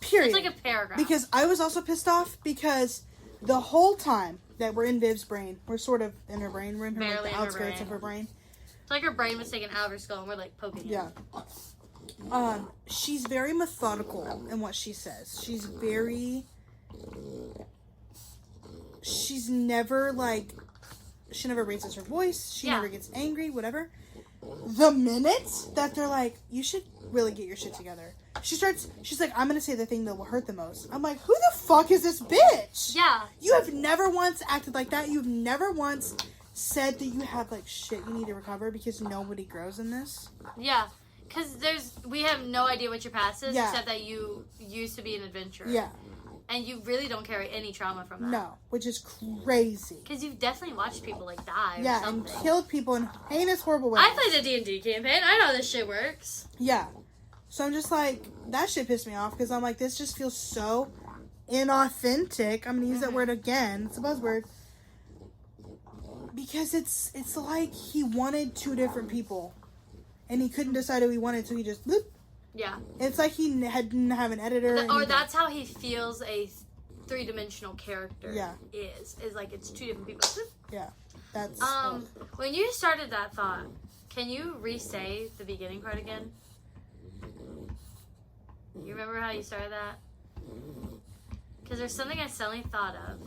Period. It's like a paragraph. Because I was also pissed off because the whole time that we're in Viv's brain, we're sort of in her brain, we're in her, like, Barely the in her outskirts brain. of her brain. It's like her brain was taken out of her skull and we're, like, poking it. Yeah. She's very methodical in what she says. She's never, like, she never raises her voice. She Yeah. never gets angry, whatever. The minute that they're like, you should really get your shit together. She's like, I'm going to say the thing that will hurt the most. I'm like, who the fuck is this bitch? Yeah. You have never once acted like that. You've never once said that you have, like, shit you need to recover because nobody grows in this. Yeah. Because we have no idea what your past is, Yeah. except that you used to be an adventurer. Yeah. And you really don't carry any trauma from that. No, which is crazy. Because you've definitely watched people, like, die or Yeah, something. and killed people in heinous, horrible ways. I played a D&D campaign. I know this shit works. Yeah. So I'm just like, that shit pissed me off because I'm like, this just feels so inauthentic. I'm going to use that word again. It's a buzzword. Because it's like he wanted 2 different people. And he couldn't decide who he wanted, so he just, bloop. Yeah. It's like he didn't have an editor. Or that's how he feels a 3-dimensional character Yeah. is like it's 2 different people. Yeah. That's... When you started that thought, can you re-say the beginning part again? You remember how you started that? Because there's something I suddenly thought of.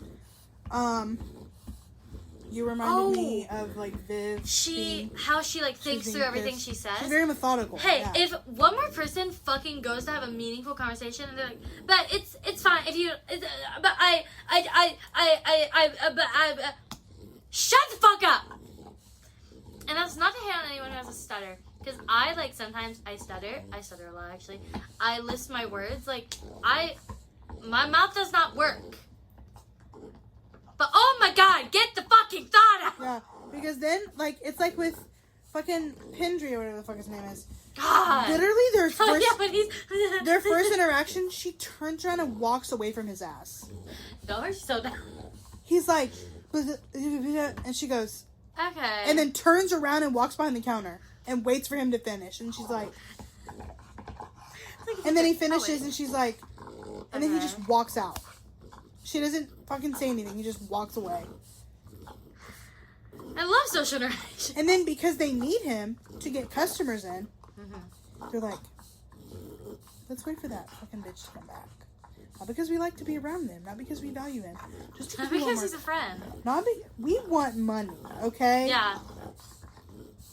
You reminded me of, like, Viv. How she, like, thinks being through everything pissed. she says. She's very methodical. Hey, yeah. if one more person fucking goes to have a meaningful conversation and they're like, but it's fine if you, but shut the fuck up. And that's not to hate on anyone who has a stutter, because I, like, sometimes I stutter a lot, actually. I list my words, like, my mouth does not work. But oh my god, get the fucking thought out. Yeah, because then, like, it's like with fucking Pendry or whatever the fuck his name is. God. Literally, their first, Oh, yeah, but their first interaction, she turns around and walks away from his ass. No, she's so down. He's like, and she goes, Okay. and then turns around and walks behind the counter and waits for him to finish. And she's like, and then he finishes and she's like, and then he just walks out. She doesn't fucking say anything. He just walks away. I love social interaction. And then because they need him to get customers in, they're like, let's wait for that fucking bitch to come back. Not because we like to be around him. Not because we value him. Just Not we because want he's a friend. we want money, okay? Yeah.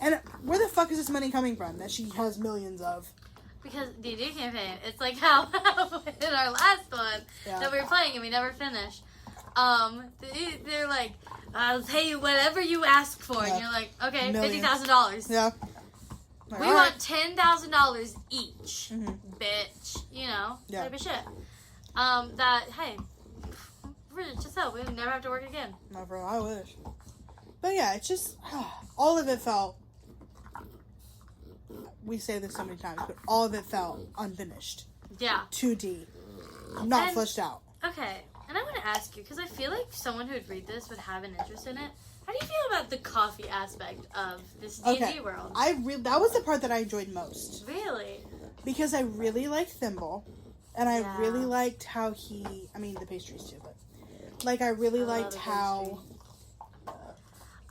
And where the fuck is this money coming from that she has millions of? Because D&D campaign, it's like how in our last one that we were playing and we never finished. They're like, I'll pay you whatever you ask for. And you're like, okay, Millions. $50,000. Yeah. Like, We all want right. $10,000 each, bitch. You know, Yeah. type of shit. Hey, we're just so we never have to work again. Never, I wish. But yeah, it's just, all of it felt we say this so many times, but all of it felt unfinished. Yeah. 2D. Not And- fleshed out. Okay, and I want to ask you, because I feel like someone who would read this would have an interest in it. How do you feel about the coffee aspect of this D&D Okay. world? That was the part that I enjoyed most. Really? Because I really liked Thimble. And I Yeah. really liked how the pastries too, but like I really liked the how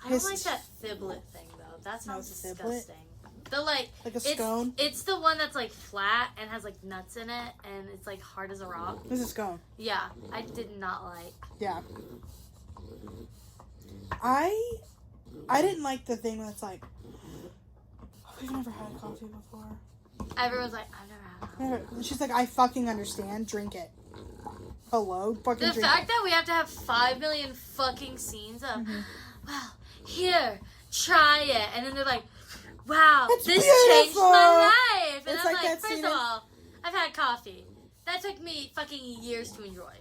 I don't like that thiblet thing though. That sounds disgusting. The like a it's, scone. It's the one that's like flat and has like nuts in it and it's like hard as a rock. This is scone. Yeah, I did not like. Yeah. I didn't like the thing that's like, we've never had coffee before. Everyone's like, I've never had coffee. She's like, I fucking understand. Drink it. Hello? Fucking The drink fact it. that we have to have 5 million fucking scenes of, well, here, try it. And then they're like, wow, It's this changed beautiful. my life. And It's I'm like like, that first scene of in- all, I've had coffee. That took me fucking years to enjoy.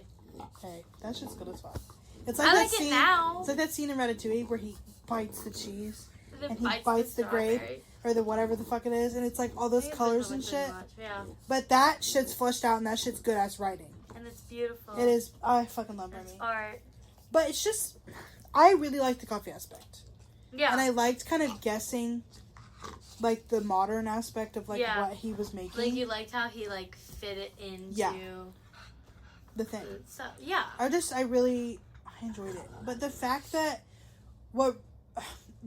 Hey, that shit's good as fuck. It's like I that like scene. it now. It's like that scene in Ratatouille where he bites the cheese then and he bites the grape strawberry. or the whatever the fuck it is, and it's like all those I think colors it's and too shit. much, yeah, But that shit's fleshed out and that shit's good ass writing. and it's beautiful. It is. I fucking love It's Remy. art. But it's just, I really liked the coffee aspect, Yeah. and I liked kind of guessing, like the modern aspect of like Yeah. what he was making. Like, you liked how he, like, fit it into Yeah. the thing. So, yeah. I enjoyed it. But the fact that what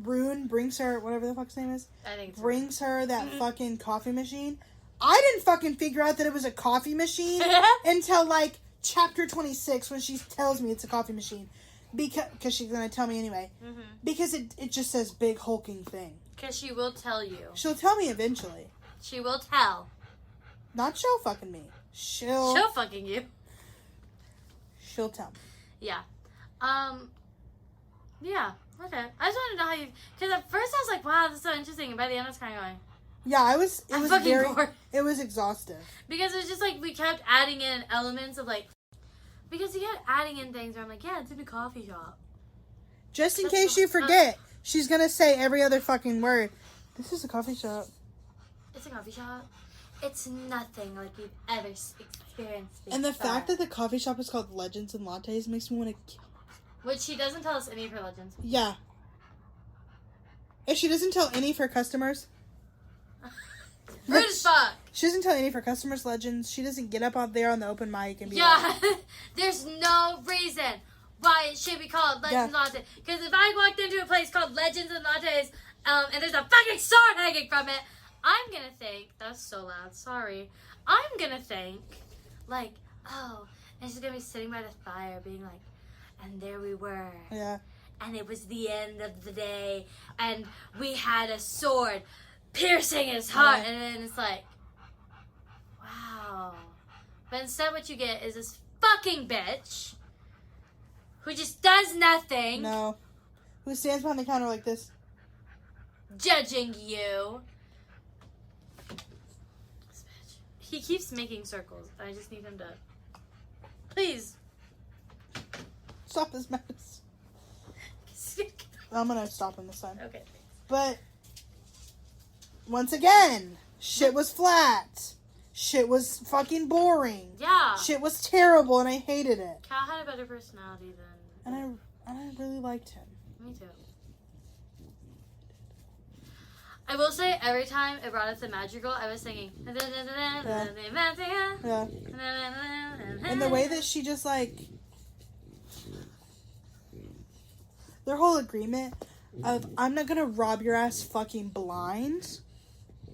Rune brings her, whatever the fuck his name is, I think it's brings her that fucking coffee machine. I didn't fucking figure out that it was a coffee machine until like chapter 26 when she tells me it's a coffee machine. Because she's going to tell me anyway. Mm-hmm. Because it just says big hulking thing. Because she will tell you. She'll tell me eventually. She will tell. Not she'll fucking me. She'll fucking you. tell me. Yeah. Yeah. Okay. I just wanted to know how you... Because at first I was like, wow, this is so interesting. And by the end I was kind of going... Yeah, it I'm was fucking very, bored. it was exhaustive. Because it was just like, we kept adding in elements of like... Because he kept adding in things where I'm like, yeah, it's in a coffee shop. Just in That's case you not- forget, she's gonna say every other fucking word. This is a coffee shop. It's a coffee shop. It's nothing like you've ever experienced before. And the fact that the coffee shop is called Legends and Lattes makes me want to kill. Which she doesn't tell us any of her legends. Yeah. If she doesn't tell any of her customers, Rude as fuck. she doesn't tell any of her customers legends. She doesn't get up out there on the open mic and be like, Yeah. There's no reason why it should be called Legends Latte. Because if I walked into a place called Legends and Lattes, and there's a fucking sword hanging from it, I'm gonna think, that was so loud, sorry. I'm gonna think, like, oh, and she's gonna be sitting by the fire being like, and there we were. yeah. And it was the end of the day, and we had a sword piercing his heart, and then it's like, wow. But instead what you get is this fucking bitch who just does nothing, No. Who stands behind the counter like this? judging you. This bitch. He keeps making circles, and I just need him to, please. Stop this mess. I'm gonna stop him this time. Okay. But once again, shit was flat. Shit was fucking boring. Yeah. Shit was terrible, and I hated it. Cal had a better personality than And I really liked him. me too. I will say, every time it brought us the magical, I was singing. Yeah. Yeah. And the way that she just like their whole agreement of I'm not gonna rob your ass fucking blind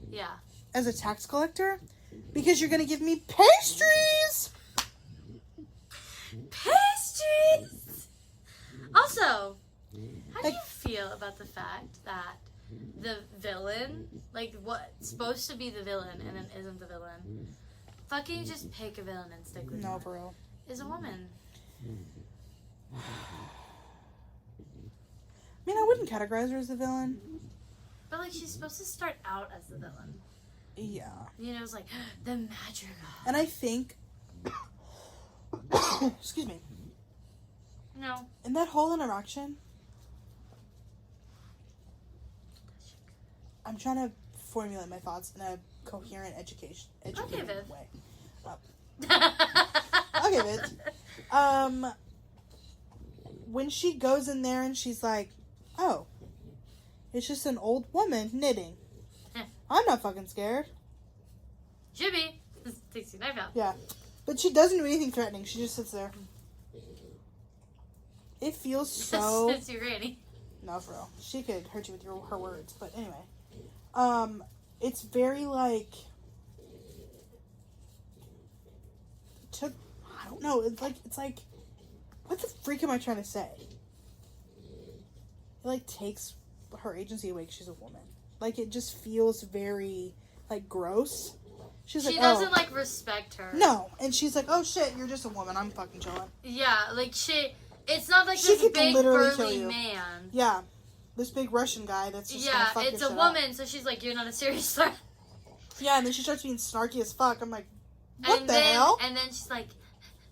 Yeah. as a tax collector because you're gonna give me pastries. Pastries! Also, how do Like- you feel about the fact that the villain, like what's supposed to be the villain and then isn't the villain, fucking just pick a villain and stick with No, it, for real. is a woman? I mean, I wouldn't categorize her as a villain. But like, she's supposed to start out as the villain. Yeah. You know, it's like, the magical. And I think excuse me. No. In that whole interaction, I'm trying to formulate my thoughts in a coherent educated Viv. way. Okay, Viv. When she goes in there and she's like, oh, it's just an old woman knitting. I'm not fucking scared. Should be. Takes your knife out. Yeah. But she doesn't do anything threatening. She just sits there. It feels so... It's your granny. No, for real. She could hurt you with her words. But anyway. It's very, like... I don't know. It's like... What the freak am I trying to say? It, like, takes her agency away because she's a woman. Like, it just feels very, like, gross. She doesn't, like, respect her. No. And she's like, oh, shit, you're just a woman. I'm fucking chilling. Yeah, like, it's not like She this could big, literally kill burly you. man. Yeah. This big Russian guy that's just gonna fuck it's your a shit woman, up. so she's like, you're not a serious threat. Yeah, and then she starts being snarky as fuck. I'm like, what the hell? And then she's like,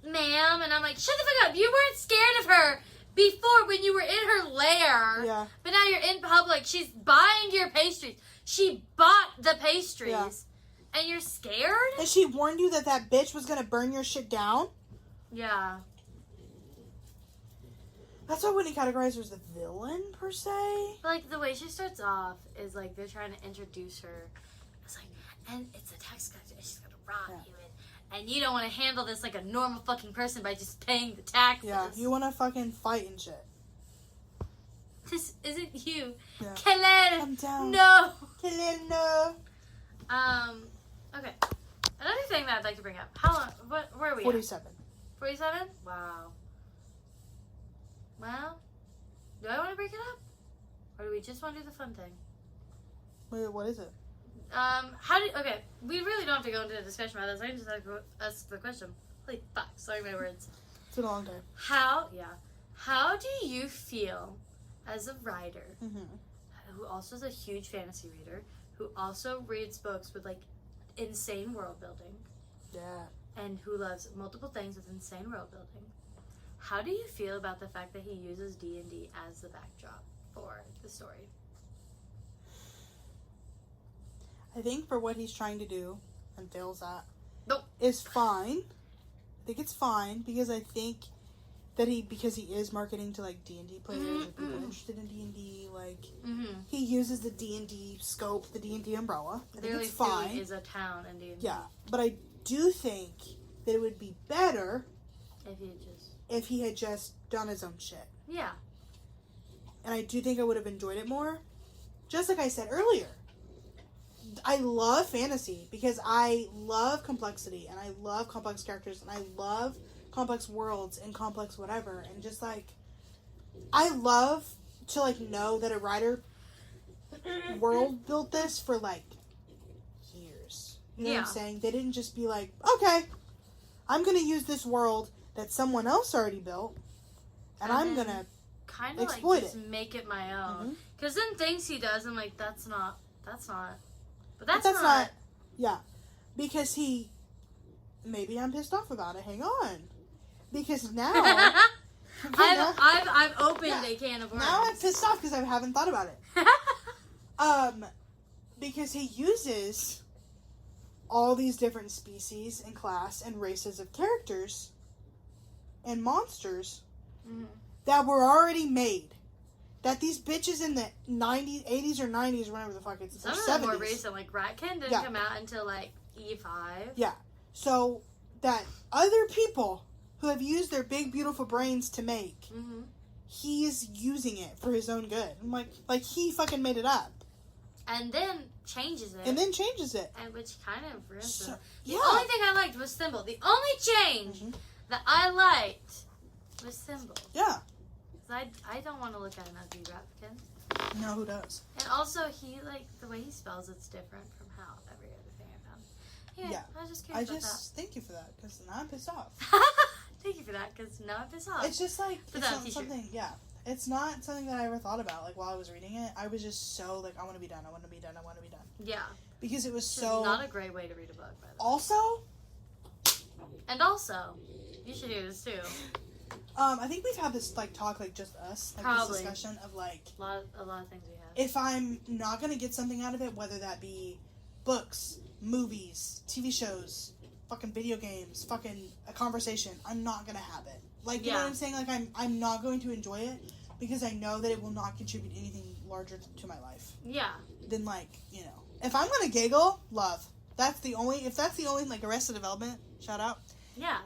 ma'am, and I'm like, shut the fuck up. You weren't scared of her before when you were in her lair. Yeah. But now you're in public. She's buying your pastries. She bought the pastries. Yeah. And you're scared? And she warned you that bitch was gonna burn your shit down? Yeah. That's why I wouldn't categorize her as the villain, per se. But, like, the way she starts off is, like, they're trying to introduce her. It's like, and it's a tax collector, and she's gonna rob you, and you don't want to handle this like a normal fucking person by just paying the taxes. Yeah, you want to fucking fight and shit. This isn't you. Yeah. Kaley! I'm down. No! Kaley, no! Okay. Another thing that I'd like to bring up. How long, where are we 47. at? 47? Wow. Well, do I want to break it up? Or do we just want to do the fun thing? Wait, what is it? Okay, we really don't have to go into a discussion about this. I can just ask the question. Holy fuck, sorry my words. It's been a long time. How do you feel as a writer who also is a huge fantasy reader, who also reads books with, like, insane world building? Yeah. And who loves multiple things with insane world building? How do you feel about the fact that he uses D&D as the backdrop for the story? I think for what he's trying to do, and fails at, Nope. is fine. I think it's fine, because I think that because he is marketing to, like, D&D players, and people interested in D&D, like, he uses the D&D scope, the D&D umbrella. I think it's fine. Is a town in D&D. Yeah, but I do think that it would be better if he had just done his own shit. Yeah. And I do think I would have enjoyed it more. Just like I said earlier, I love fantasy because I love complexity and I love complex characters and I love complex worlds and complex whatever. And just, like, I love to, like, know that a writer world built this for, like, years. You know what I'm saying? They didn't just be like, okay, I'm going to use this world that someone else already built and I'm going to kind of exploit like just make it my own. Because then things he does, I'm like, that's not. But that's not. Yeah. Because maybe I'm pissed off about it. Hang on. Because now. I've opened a can of worms. Now I'm pissed off because I haven't thought about it. Because he uses all these different species and class and races of characters and monsters that were already made. That these bitches in the 90s, 80s or 90s, whenever the fuck it's, some or of 70s. them more recent, like Ratkin didn't come out until, like, E5. Yeah. So that other people who have used their big, beautiful brains to make, he's using it for his own good. I'm like he fucking made it up. And then changes it. And which kind of ruins it. Yeah. The only thing I liked was Symbol. The only change that I liked was Symbol. Yeah. I don't want to look at an ugly Ratkin. No, who does? And also, the way he spells it's different from how every other thing I found. Yeah. I was just curious about that. Thank you for that, because now I'm pissed off. Thank you for that, because now I'm pissed off. It's just like, Put it's that on not something, it's not something that I ever thought about, like, while I was reading it. I was just so, like, I want to be done. Yeah. Because it was Which so... is not a great way to read a book, by the way. Also... And also, you should hear this too. I think we've had this, like, talk, like, just us. Like, Probably. this discussion of, like... A lot of things we have. If I'm not gonna get something out of it, whether that be books, movies, TV shows, fucking video games, fucking a conversation, I'm not gonna have it. Like, you know what I'm saying? Like, I'm not going to enjoy it because I know that it will not contribute anything larger to my life. Yeah. Then, like, you know. If I'm gonna giggle, love. If that's the only, like, Arrested Development, shout out. Yeah.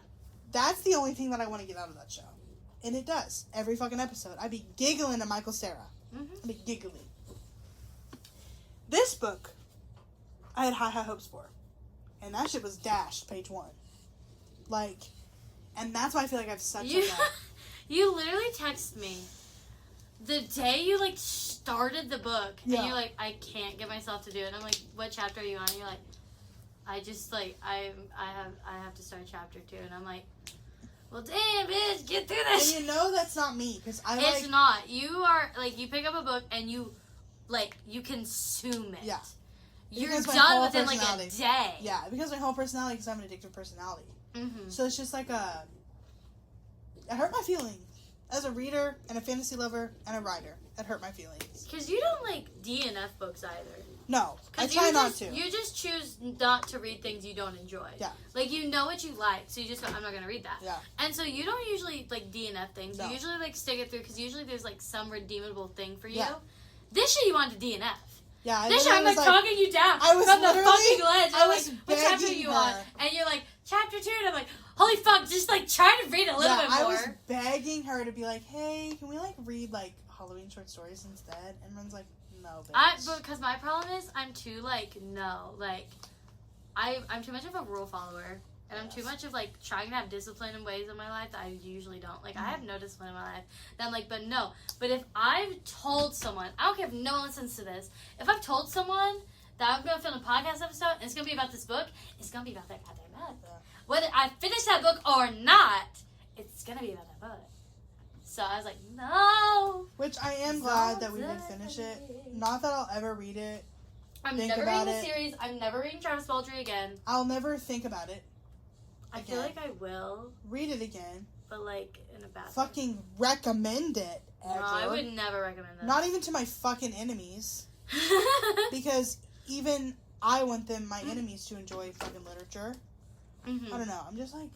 That's the only thing that I want to get out of that show. And it does. Every fucking episode. I'd be giggling at Michael Cera. Mm-hmm. I'd be giggling. This book, I had high hopes for. And that shit was dashed, page 1. Like, and that's why I feel like I've such a... You literally text me the day you, like, started the book. Yeah. And you're like, I can't get myself to do it. And I'm like, what chapter are you on? And you're like, I just, like, I have to start chapter 2. And I'm like, well, damn, bitch, get through this. And you know that's not me, because It's not. You are, like, you pick up a book and you, like, you consume it. Yeah. You're Because my done whole within, like, a personality. day. Yeah, because my whole personality, because I'm an addictive personality. Mm-hmm. So it's just like a... It hurt my feelings. As a reader, and a fantasy lover, and a writer. It hurt my feelings. Because you don't like DNF books either. No, I try not to. You just choose not to read things you don't enjoy. Yeah. Like, you know what you like, so you just go, I'm not going to read that. Yeah. And so you don't usually, like, DNF things. No. You usually, like, stick it through, because usually there's, like, some redeemable thing for you. Yeah. This shit you wanted to DNF. Yeah, This shit I'm, like, talking you down I was from the literally- fucking ledge. I I'm was like, what chapter are begging you her. on? And you're like, chapter 2. And I'm like, holy fuck, just, like, try to read a little bit more. I was begging her to be like, hey, can we, like, read, like, Halloween short stories instead? And Ryn's like, no, bitch. Because my problem is, I'm too, like, no. Like, I'm too much of a rule follower. And I'm too much of, like, trying to have discipline in ways in my life that I usually don't. Like, I have no discipline in my life. Then I'm like, but no. But if I've told someone, I don't care if no one listens to this, if I've told someone that I'm going to film a podcast episode and it's going to be about this book, it's going to be about that goddamn book. Yeah. Whether I finish that book or not, it's going to be about that book. So I was like, no. Which I am glad that we did finish it. Not that I'll ever read it. I'm Think never about reading the it. series. I'm never reading Travis Baldree again. I'll never think about it. I feel like I will, Read it again. but like in a bad way. Fucking recommend it. No, Ever. I would never recommend that. Not even to my fucking enemies. Because even I want my enemies to enjoy fucking literature. Mhm. I don't know. I'm just like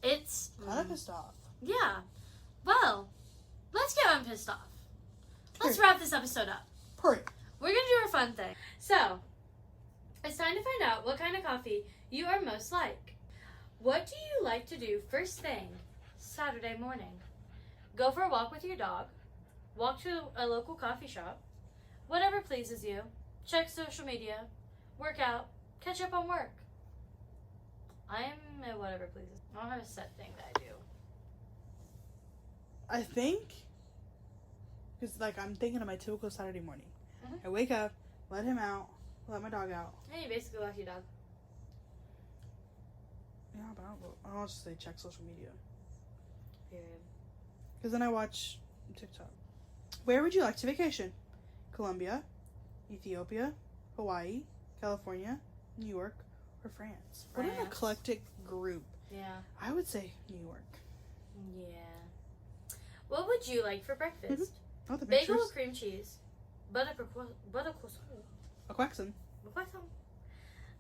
It's kind of pissed off. yeah. Well, let's get on pissed off. Let's Period. wrap this episode up. Period. We're gonna do our fun thing. So, it's time to find out what kind of coffee you are most like. What do you like to do first thing Saturday morning? Go for a walk with your dog. Walk to a local coffee shop. Whatever pleases you. Check social media. Work out. Catch up on work. I'm a whatever pleases. I don't have a set thing that I do. I think because like I'm thinking of my typical Saturday morning. Mhm. I wake up, let him out, let my dog out. Hey, you basically walk your dog. Yeah, but I'll just say check social media. Period. Because then I watch TikTok. Where would you like to vacation? Colombia, Ethiopia, Hawaii, California, New York, or France? What an France. eclectic group. Yeah. I would say New York. Yeah. What would you like for breakfast? Oh, the Bagel pictures. or cream cheese? Butter croissant. A Quaxon.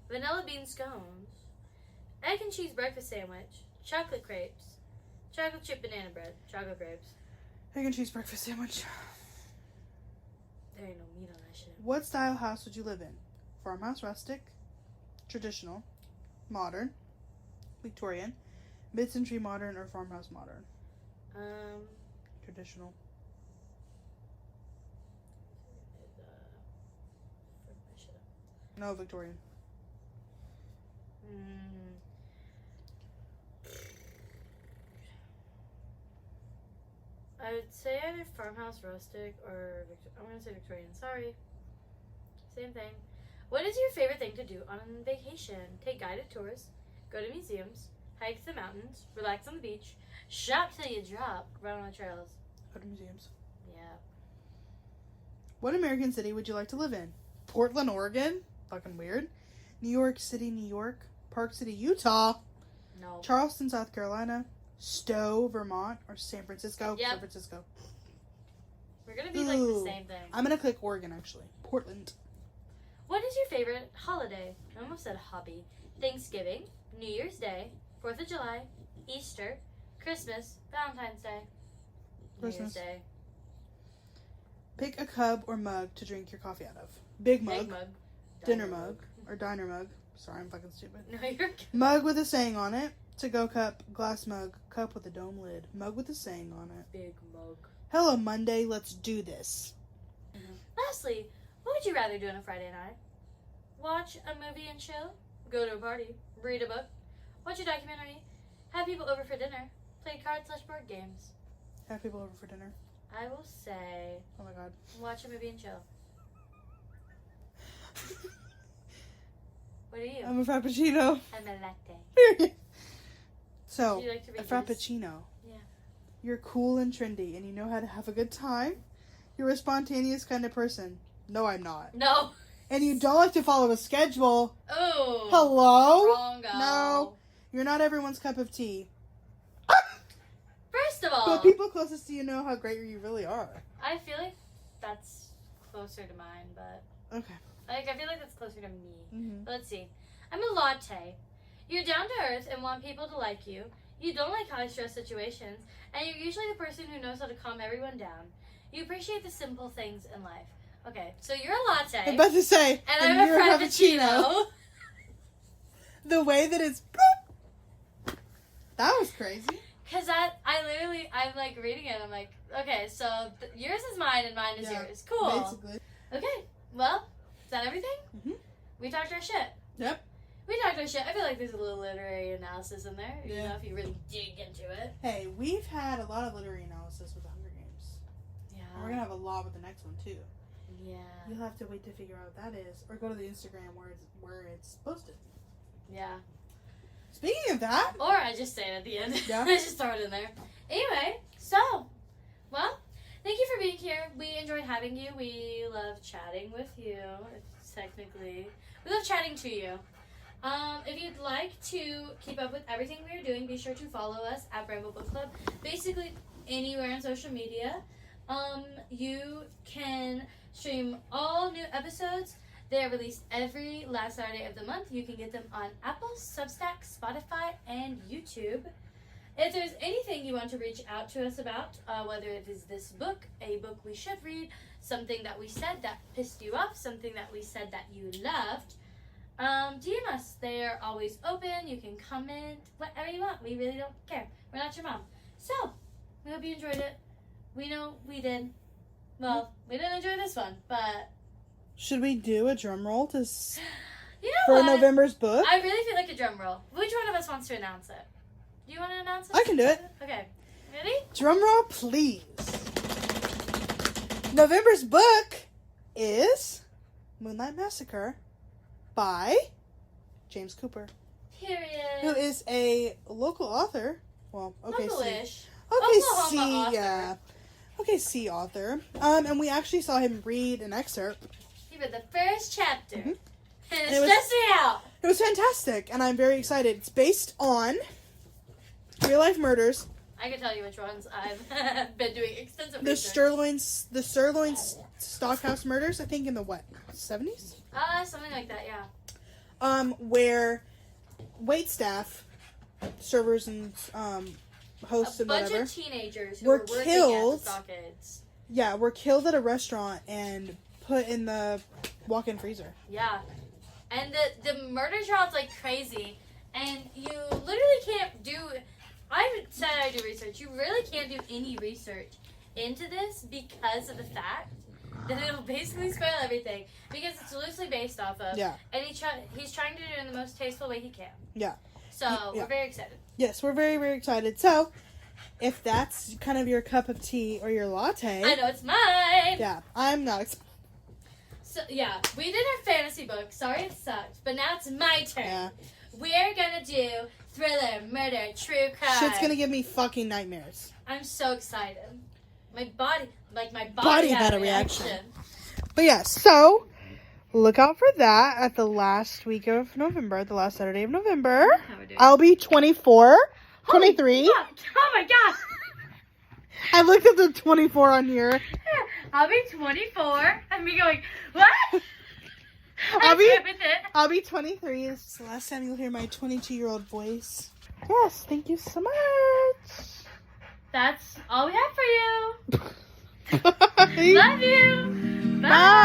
Vanilla bean scones. Egg and cheese breakfast sandwich. Chocolate crepes. Chocolate chip banana bread. Chocolate grapes. Egg and cheese breakfast sandwich. There ain't no meat on that shit. What style house would you live in? Farmhouse, rustic, traditional, modern, Victorian, mid-century modern, or farmhouse modern? Traditional. No, Victorian. I would say either farmhouse rustic or I'm gonna say Victorian. Sorry. Same thing. What is your favorite thing to do on vacation? Take guided tours, go to museums, hike the mountains, relax on the beach, shop till you drop, run on the trails. Go to museums. Yeah. What American city would you like to live in? Portland, Oregon? Fucking weird. New York City, New York. Park City, Utah. No. Charleston, South Carolina. Stowe, Vermont, or San Francisco. Yep. San Francisco. We're gonna be like the same thing. I'm gonna click Oregon, actually. Portland. What is your favorite holiday? I almost said hobby. Thanksgiving, New Year's Day, 4th of July, Easter, Christmas, Valentine's Day, New Year's Christmas. Day. Pick a cup or mug to drink your coffee out of. Big mug, Big mug. dinner mug, or diner mug. Sorry, I'm fucking stupid. No, you're good. Mug with a saying on it. To-go cup, glass mug, cup with a dome lid. Mug with a saying on it. Big mug. Hello, Monday. Let's do this. Lastly, what would you rather do on a Friday night? Watch a movie and chill? Go to a party? Read a book? Watch a documentary? Have people over for dinner? Play cards/board games? Have people over for dinner. I will say, Oh my god. watch a movie and chill. What are you? I'm a frappuccino. I'm a latte. So, Do you like to a read these? frappuccino. Yeah. You're cool and trendy, and you know how to have a good time. You're a spontaneous kind of person. No, I'm not. No. And you don't like to follow a schedule. Oh. Hello? Wrongo. No. You're not everyone's cup of tea. First of all, But people closest to you know how great you really are. I feel like that's closer to mine, but Okay. like I feel like that's closer to me. Mm-hmm. But let's see. I'm a latte. You're down to earth and want people to like you. You don't like high stress situations, and you're usually the person who knows how to calm everyone down. You appreciate the simple things in life. Okay, so you're a latte, I'm about to say, and I'm a you're frappuccino. The way that it's... Boop. That was crazy. Cause I'm like reading it. I'm like, okay, so yours is mine and mine is Yeah, yours. Cool. Basically. Okay, well, is that everything? Mhm. We talked our shit. Yep. We talked our shit. I feel like there's a little literary analysis in there. You Yeah. know, if you really dig into it. Hey, we've had a lot of literary analysis with the Hunger Games. Yeah. And we're going to have a lot with the next one, too. Yeah. You'll have to wait to figure out what that is. Or go to the Instagram where it's posted. Yeah. Speaking of that... Or I just say it at the end. Yeah. I just throw it in there. Anyway, so, well, thank you for being here. We enjoyed having you. We love chatting with you, technically. We love chatting to you. If you'd like to keep up with everything we are doing, be sure to follow us at Bramble Bookclub. Basically, anywhere on social media. You can stream all new episodes. They are released every last Saturday of the month. You can get them on Apple, Substack, Spotify, and YouTube. If there's anything you want to reach out to us about, whether it is this book, a book we should read, something that we said that pissed you off, something that we said that you loved, DM us. They are always open. You can comment whatever you want. We really don't care. We're not your mom. So, we hope you enjoyed it. We know we did. Well, we didn't enjoy this one, but... Should we do a drum roll You know for what? November's book? I really feel like a drum roll. Which one of us wants to announce it? Do you want to announce it? I can do it. Okay. Ready? Drum roll, please. November's book is Moonlight Massacre by James Cooper, Period. who is a local author. Well, okay, Localish. OKC, Oklahoma author. yeah. OKC author. And we actually saw him read an excerpt. He read the first chapter. Mhm. And it it was- stressed me out. It was fantastic, and I'm very excited. It's based on real life murders. I can tell you which ones I've been doing extensive The research. Sirloin Stockhouse murders, I think in the what, 70s? Something like that, yeah. Where waitstaff, servers and hosts A and bunch whatever, of teenagers who were were working killed. at the stockades. yeah, were killed at a restaurant and put in the walk-in freezer. Yeah. And the murder trial's like crazy. And you literally can't do... I said I do research. You really can't do any research into this because of the fact that it'll basically spoil everything. Because it's loosely based off of. Yeah. And he's trying to do it in the most tasteful way he can. Yeah. So, Yeah. we're very excited. Yes, we're very, very excited. So, if that's kind of your cup of tea or your latte... I know it's mine! Yeah, I'm not excited. So, yeah, we did our fantasy book. Sorry it sucked. But now it's my turn. Yeah. We're gonna do thriller, murder, true crime. Shit's gonna give me fucking nightmares. I'm so excited. My body had a reaction. But yeah, so look out for that at the last week of November, the last Saturday of November. How we're doing. I'll be 24. 23? Fuck. Oh my god. I looked at the 24 on here. I'll be 24 and me going, what? I'll be I'm good with it. I'll be 23. It's the last time you'll hear my 22-year-old voice. Yes, thank you so much. That's all we have for you. Bye. Love you. Bye. Bye.